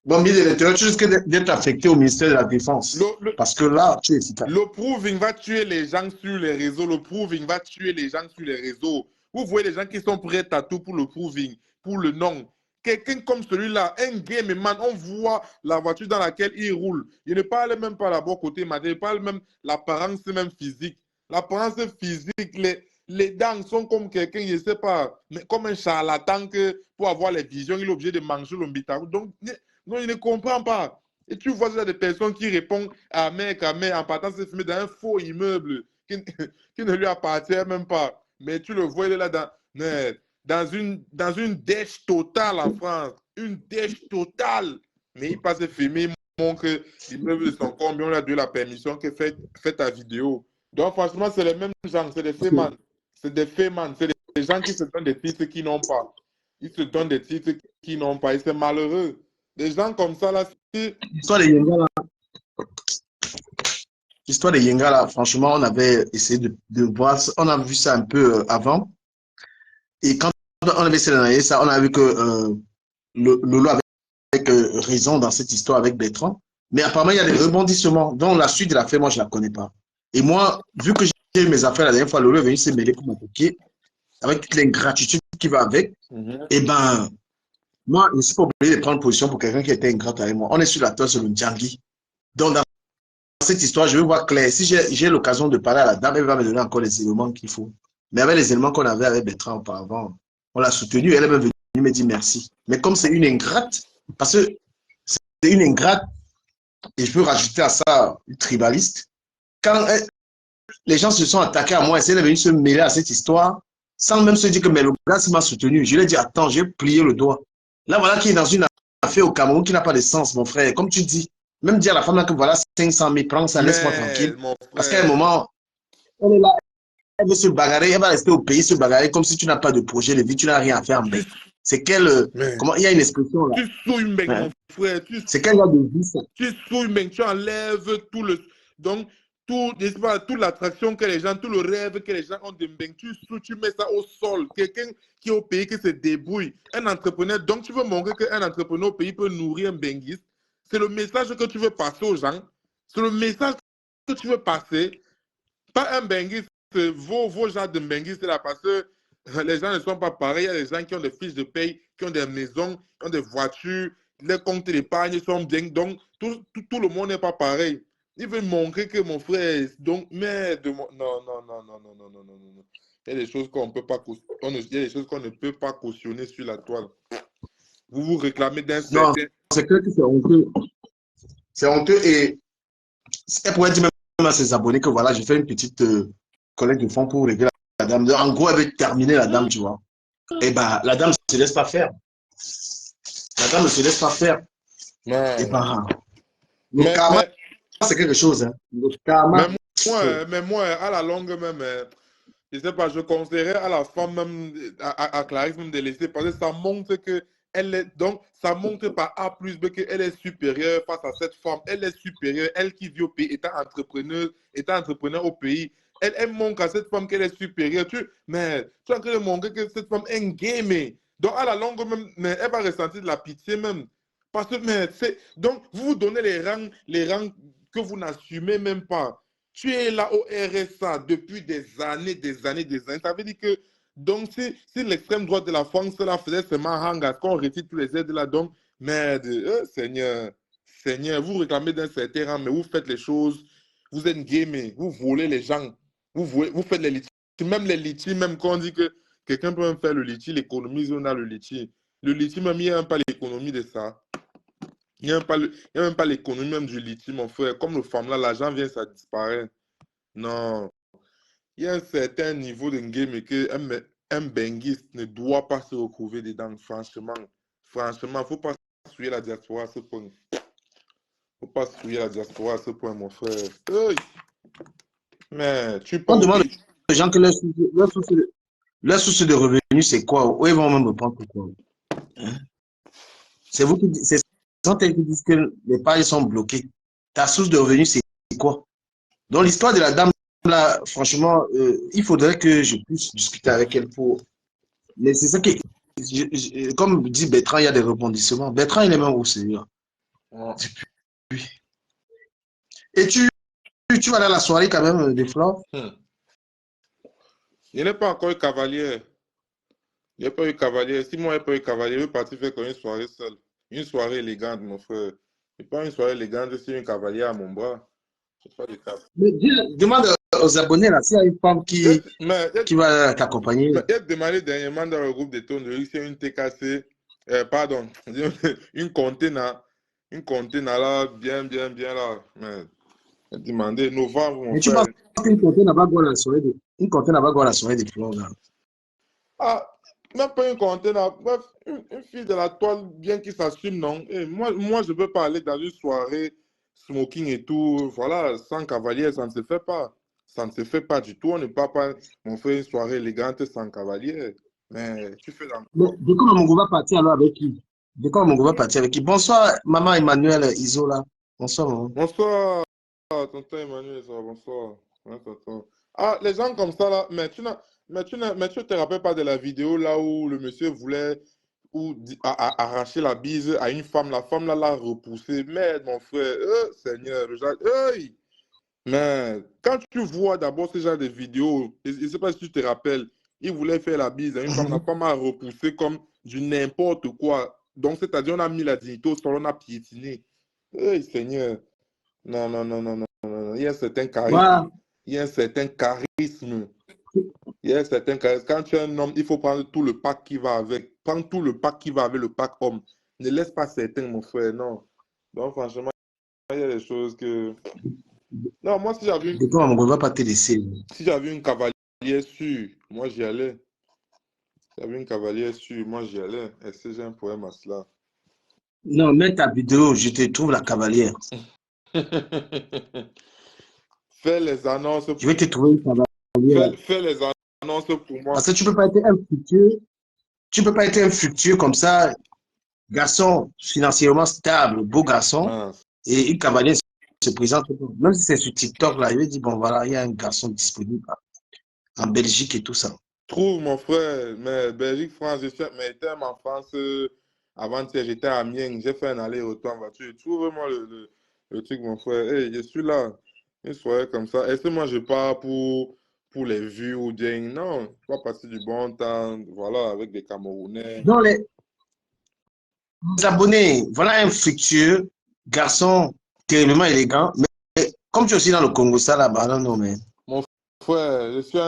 Bon, ministre de l'Intérieur, tu risques d'être affecté au ministère de la Défense. Parce que là, tu es efficace. Le proving va tuer les gens sur les réseaux. Le proving va tuer les gens sur les réseaux. Vous voyez les gens qui sont prêts à tout pour le proving, pour le nom. Quelqu'un comme celui-là, un game man, on voit la voiture dans laquelle il roule. Il ne parle même pas là-bas côté matin, il parle même l'apparence même physique. L'apparence physique, les dents sont comme quelqu'un, je ne sais pas, mais comme un charlatan que pour avoir les visions, il est obligé de manger l'ombitarou. Donc, non, il ne comprend pas. Et tu vois des personnes qui répondent à mec, en partant se filmer dans un faux immeuble qui ne lui appartient même pas. Mais tu le vois, il est là dans une dèche totale en France. Une dèche totale. Mais il passe filmer, il montre l'immeuble de son combien on lui a donné la permission que fait ta vidéo. Donc franchement, c'est les mêmes gens, c'est des fémans. C'est des fémans, c'est des gens qui se donnent des titres qui n'ont pas. Ils se donnent des titres qui n'ont pas. Et c'est malheureux. Des gens comme ça, là, L'histoire de Yenga, là. L'histoire de Yenga, là, franchement, on avait essayé de voir, on a vu ça un peu avant. Et quand on avait essayé d'analyser ça, on a vu que Lolo avait raison dans cette histoire avec Bertrand. Mais apparemment, il y a des rebondissements. Donc, la suite de l'affaire, moi, je ne la connais pas. Et moi, vu que j'ai eu mes affaires la dernière fois, Lolo est venu se mêler pour m'attaquer, avec toute l'ingratitude qui va avec. Et ben, moi, je ne suis pas obligé de prendre position pour quelqu'un qui était ingrat avec moi. On est sur la toile sur le Djangui. Donc, dans cette histoire, je veux voir clair. Si j'ai l'occasion de parler à la dame, elle va me donner encore les éléments qu'il faut. Mais avec les éléments qu'on avait avec Bertrand auparavant, on l'a soutenu. Elle est même venue me dire merci. Mais comme c'est une ingrate, parce que c'est une ingrate, et je peux rajouter à ça une tribaliste, quand les gens se sont attaqués à moi, elle est venue se mêler à cette histoire, sans même se dire que mais le gars m'a soutenu. Je lui ai dit, attends, j'ai plié le doigt. Là, voilà qui est dans une affaire au Cameroun qui n'a pas de sens, mon frère. Comme tu dis, même dire à la femme là que voilà 500 000, prends ça, laisse-moi tranquille. Parce qu'à un moment, elle est là, elle veut se bagarrer, elle va rester au pays se bagarrer comme si tu n'as pas de projet de vie, tu n'as rien à faire. C'est quelle. Comment il y a une expression là. Tu souilles, mec, mon frère. C'est quel genre de vie ça? Tu souilles, mec, tu enlèves tout le. Donc, toute l'attraction que les gens, tout le rêve que les gens ont de Mbeng, tu mets ça au sol. Quelqu'un qui est au pays, qui se débrouille. Un entrepreneur, donc tu veux montrer qu'un entrepreneur au pays peut nourrir un benguiste. C'est le message que tu veux passer aux gens. C'est le message que tu veux passer. Pas un benguiste, vos gens de benguiste là, parce que les gens ne sont pas pareils. Il y a des gens qui ont des fiches de paye, qui ont des maisons, qui ont des voitures, les comptes d'épargne sont bien. Donc, tout le monde n'est pas pareil. Il veut montrer que mon frère, donc, mais de mon... Non, non, non, non, non, non, non, non, non. Il y a des choses qu'on peut pas, il y a des choses qu'on ne peut pas cautionner sur la toile. Vous vous réclamez d'un certain... Non, c'est clair que c'est honteux. C'est honteux et elle pourrait dire même à ses abonnés que voilà, j'ai fait une petite collecte de fonds pour régler la dame. En gros, elle veut terminer la dame, tu vois. Et ben, la dame ne se laisse pas faire. La dame ne se laisse pas faire. Et ben, le karma, c'est quelque chose. Hein. Le karma. Mais moi, à la longue même, je sais pas, je conseillerais à la femme même, à Clarisse même de laisser, parce que ça montre que elle est, donc, ça montre par A plus B qu'elle est supérieure face à cette femme. Elle est supérieure, elle qui vit au pays, étant entrepreneur au pays. Elle montre à cette femme qu'elle est supérieure. Mais tu es en train de montrer que cette femme est un game. Donc, à la longue même, mais elle va ressentir de la pitié même. Parce que, donc, vous vous donnez les rangs que vous n'assumez même pas. Tu es là au RSA depuis des années. Ça veut dire que Donc, si l'extrême droite de la France là, faisait seulement hang à ce qu'on retire tous les aides là, donc, merde, Seigneur, Seigneur, vous réclamez d'un certain rang, mais vous faites les choses, vous êtes gamés, vous volez les gens, vous faites les litiges, même les litiges, même quand on dit que quelqu'un peut même faire le litige, l'économie, on a le litige. Le litige, même, il n'y a même pas l'économie de ça. Il n'y a même pas l'économie même du litige, mon frère. Comme le femme là, l'argent vient, ça disparaît. Non. Il y a un certain niveau de game que un benguiste ne doit pas se retrouver dedans, franchement. Franchement, il ne faut pas souiller la diaspora à ce point. Il ne faut pas souiller la diaspora à ce point, mon frère. Hey! Mais tu On penses demande que... aux gens que leur source de revenus, c'est quoi? Ou ils vont même me prendre pourquoi? Hein? C'est vous qui c'est eux qui disent que les pages sont bloquées. Ta source de revenus, c'est quoi? Dans l'histoire de la dame, là, franchement, il faudrait que je puisse discuter avec elle pour. Mais c'est ça qui. Comme dit Bertrand, il y a des rebondissements. Bertrand, il est même au Seigneur. Et tu vas aller à la soirée quand même des fleurs? Il n'est pas encore eu cavalier. Il n'y a pas eu cavalier. Si moi, il n'y a pas eu cavalier, je vais partir faire comme une soirée seule. Une soirée élégante, mon frère. Et pas une soirée élégante, c'est un cavalier à mon bras. Je pas de cas. Mais demande aux abonnés là, s'il y a une femme qui va t'accompagner. Il a demandé dernièrement dans le groupe de tonnerie, c'est une TKC, pardon, une container là, bien là. Mais il a demandé novembre, mon Mais tu frère. penses qu'une container va voir la soirée des fleurs là? Ah, même pas une container. Bref, une fille de la toile, bien qu'il s'assume, non. Et moi, je ne peux pas aller dans une soirée smoking et tout. Voilà, sans cavalier, ça ne se fait pas. Ça ne se fait pas du tout. On ne peut pas, on fait une soirée élégante sans cavalier. Mais tu fais dans Mais quoi? de quand Mongo va partir alors avec qui? De quand Mongo va partir avec qui? Bonsoir, maman Emmanuel Isola. Bonsoir, maman. Bonsoir, tonton Emmanuel, ça va, bonsoir. Ouais, tonton. Ah, les gens comme ça, là, mais tu te rappelles pas de la vidéo là où le monsieur voulait arracher la bise à une femme, la femme là l'a repoussé. Merde, mon frère, Seigneur, hey! Mais quand tu vois d'abord ce genre de vidéos, je ne sais pas si tu te rappelles, il voulait faire la bise à une femme, la femme a repoussé comme du n'importe quoi. Donc, c'est-à-dire, on a mis la dignité au sol, on a piétiné. Hey, Seigneur. Non, non, non, non, non, non, non. Il y a un certain charisme. Voilà. Il y a un certain charisme. Il y a un certain charisme. Quand tu es un homme, il faut prendre tout le pack qui va avec. Prends tout le pack qui va avec le pack homme. Ne laisse pas certains, mon frère, non. Donc, franchement, il y a des choses que... Non, moi, si j'avais De quand Mongo va pas te laisser. une cavalière sûre, moi, j'y allais. Si j'avais une cavalière sûre, moi, j'y allais. Est-ce que j'ai un poème à cela? Non, mets ta vidéo, je te trouve la cavalière. Fais les annonces Je vais te trouver une cavalière. fais les annonces pour moi. Parce que tu peux pas être infructueux. Tu peux pas être infructueux comme ça. Garçon financièrement stable, beau garçon. Ah, Et une cavalière se présente. Même si c'est sur TikTok, là, il dit, bon, voilà, il y a un garçon disponible en Belgique et tout ça. trouve mon frère, mais Belgique, France, mais j'étais en France avant-hier, j'étais à Amiens, j'ai fait un aller-retour en voiture. Trouve vraiment le truc, mon frère. Hey, je suis là, une soirée comme ça. Est-ce que moi je pars pour les vues ou bien non, je vais passer du bon temps, voilà, avec des Camerounais. Donc, les abonnés, voilà un fructueux garçon terriblement élégant. Mais comme tu es aussi dans le Congo, ça là-bas, non, non, mais. Mon frère, je suis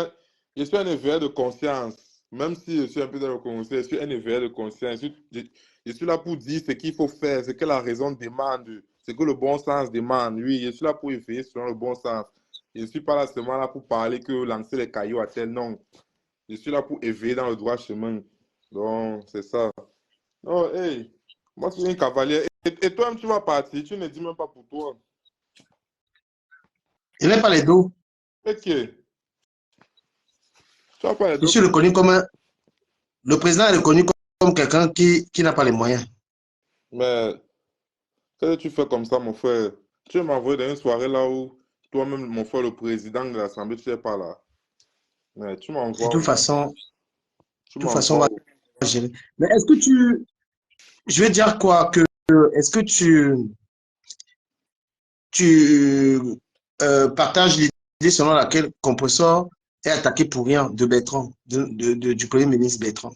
un éveillé de conscience. Même si je suis un peu dans le conseil, je suis un éveillé de conscience. Je suis là pour dire ce qu'il faut faire, ce que la raison demande, ce que le bon sens demande. Oui, je suis là pour éveiller selon le bon sens. Je ne suis pas là seulement là pour parler que lancer les cailloux à tel nom. Je suis là pour éveiller dans le droit chemin. Donc, c'est ça. Oh, hey, moi, je suis un cavalier. Et toi, tu vas partir, tu ne dis même pas pour toi. Il n'est pas les dos. Ok. Tu vas pas les Je deux. suis reconnu comme un. Le président est reconnu comme quelqu'un qui n'a pas les moyens. Mais qu'est-ce que tu fais comme ça, mon frère? Tu veux m'envoyer dans une soirée là où toi-même, mon frère, le président de l'Assemblée, tu n'es pas là. Mais tu De m'envoies toute où? façon, Tu on m'envoies va où? gérer. Mais est-ce que tu. Je vais dire quoi que. Est-ce que tu partages l'idée selon laquelle Compressor est attaqué pour rien de Bertrand, du Premier ministre Bertrand.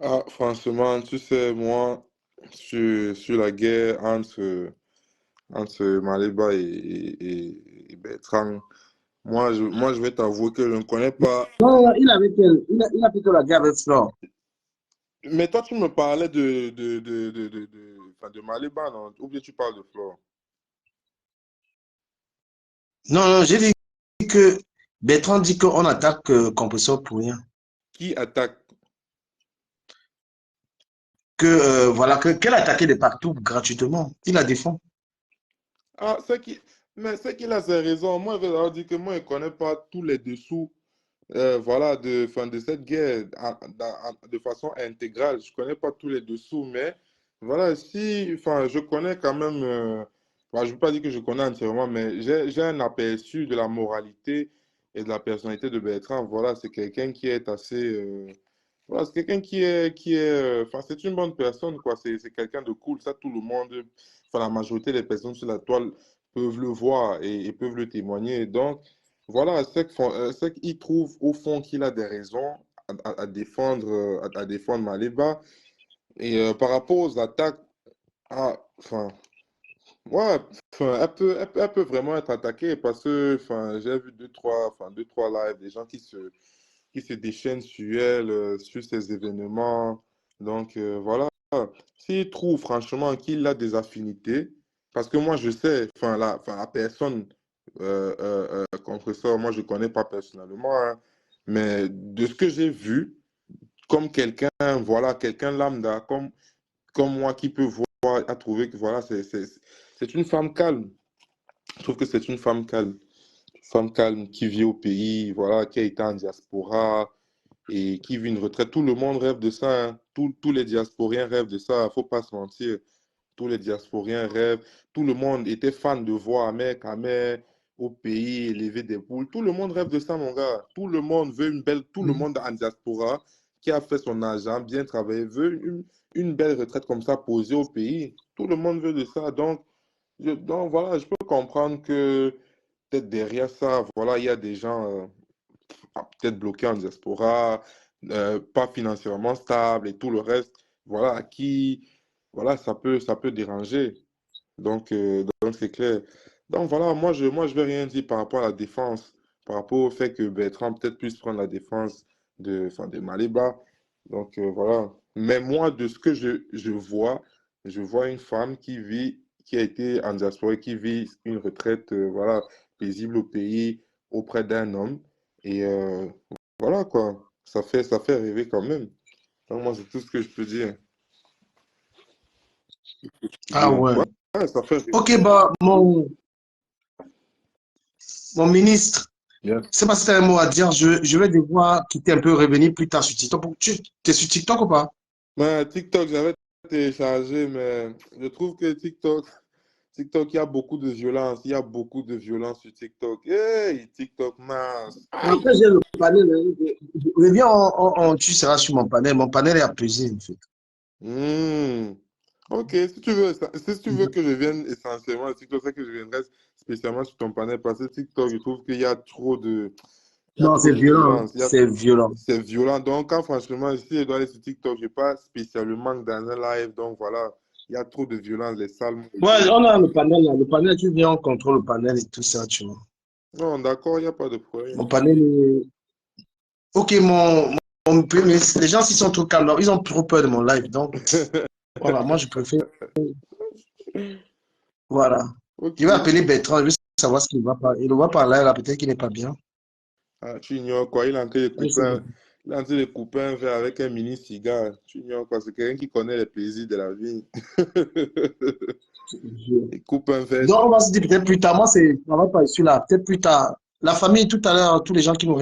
Ah, franchement, tu sais, moi, sur la guerre entre Maliba et Bertrand, moi, je vais t'avouer que je ne connais pas. Non, non, il a plutôt la guerre avec Flore. Mais toi, tu me parlais enfin, de Maliba, non? Ou bien tu parles de Flore? Non, non, j'ai dit que Bertrand dit qu'on attaque Compresseur pour rien. Qui attaque? Que voilà, qu'elle a attaqué de partout gratuitement. Il la défend. Ah, mais c'est qu'il a ses raisons. Moi, je vais leur dire que moi, je ne connais pas tous les dessous voilà, enfin, de cette guerre de façon intégrale. Je ne connais pas tous les dessous, mais voilà, si, enfin, je connais quand même, enfin, je ne veux pas dire que je connais entièrement, mais j'ai un aperçu de la moralité et de la personnalité de Bertrand. Voilà, c'est quelqu'un qui est assez, voilà, c'est quelqu'un enfin, c'est une bonne personne, quoi. C'est quelqu'un de cool. Ça, tout le monde, enfin, la majorité des personnes sur la toile peuvent le voir et peuvent le témoigner. Donc, voilà, c'est qu'il trouve au fond qu'il a des raisons à défendre, à défendre Maliba. Et par rapport aux attaques, enfin, ouais, enfin, elle peut vraiment être attaquée parce que, enfin, j'ai vu deux, trois lives, des gens qui se déchaînent sur elle, sur ces événements. Donc, voilà. S'il trouve franchement qu'il a des affinités, parce que moi, je sais, enfin, la personne contre ça, moi, je ne connais pas personnellement, hein, mais de ce que j'ai vu, comme quelqu'un, voilà, quelqu'un lambda, comme moi qui peut voir, a trouvé que, voilà, c'est une femme calme. Je trouve que c'est une femme calme qui vit au pays, voilà, qui a été en diaspora, et qui vit une retraite. Tout le monde rêve de ça, hein. Tous les diasporiens rêvent de ça, faut pas se mentir. Tous les diasporiens rêvent. Tout le monde était fan de voir Ahmed au pays élever des poules. Tout le monde rêve de ça, mon gars. Tout le monde veut tout le monde en diaspora qui a fait son argent, bien travaillé, veut une belle retraite comme ça posée au pays. Tout le monde veut de ça. Donc voilà, je peux comprendre que peut-être derrière ça, voilà, il y a des gens peut-être bloqués en diaspora, pas financièrement stable et tout le reste, voilà, voilà, ça peut déranger. Donc c'est clair. Donc voilà, moi je vais rien dire par rapport à la défense, par rapport au fait que Bertrand peut-être puisse prendre la défense enfin, de Maliba. Donc voilà. Mais moi, de ce que je vois une femme qui a été en diaspora, et qui vit une retraite, voilà, paisible au pays, auprès d'un homme. Et voilà quoi, ça fait rêver quand même. Donc moi, c'est tout ce que je peux dire. Ah ouais. Ouais, ouais, ça fait rêver. Ok, bah, mon ministre, Bien. c'est pas si tu as un mot à dire. Je vais devoir quitter un peu, revenir plus tard sur TikTok. Tu es sur TikTok ou pas? Ouais, TikTok, j'avais téléchargé, mais je trouve que TikTok, il y a beaucoup de violence. Il y a beaucoup de violence sur TikTok. Hey, TikTok, mince. Après, Aïe. j'ai le panel. Reviens, tu seras sur mon panel. Mon panel est apaisé, en fait. Hmm. Ok, si tu veux que je vienne essentiellement à TikTok, c'est que je viendrai spécialement sur ton panel parce que TikTok, je trouve qu'il y a il y a Non, trop c'est de violent. violence. C'est violent. C'est violent. Donc, quand franchement, si je dois aller sur TikTok, je ne vais pas spécialement dans un live. Donc, voilà, il y a trop de violence, les salles. Ouais, on a le panel là. Le panel, tu viens, on contrôle le panel et tout ça, tu vois. Non, d'accord, il n'y a pas de problème. Mon panel est... Ok, mon premier ministre, les gens, s'ils sont trop calmes, ils ont trop peur de mon live. Donc, voilà, moi, je préfère. Voilà. Je vais Ok. appeler Bertrand, je veux savoir ce qu'il va pas. Il ne va pas là, peut-être qu'il n'est pas bien. Ah, tu ignores quoi? Ouais, c'est bon. Il est en train de couper un verre avec un mini cigare. Tu ignores quoi? C'est quelqu'un qui connaît les plaisirs de la vie. Il coupe un verre. Donc, on va se dire peut-être plus tard. Moi, ça va pas ici là. Peut-être plus tard. La famille, tout à l'heure, tous les gens qui nous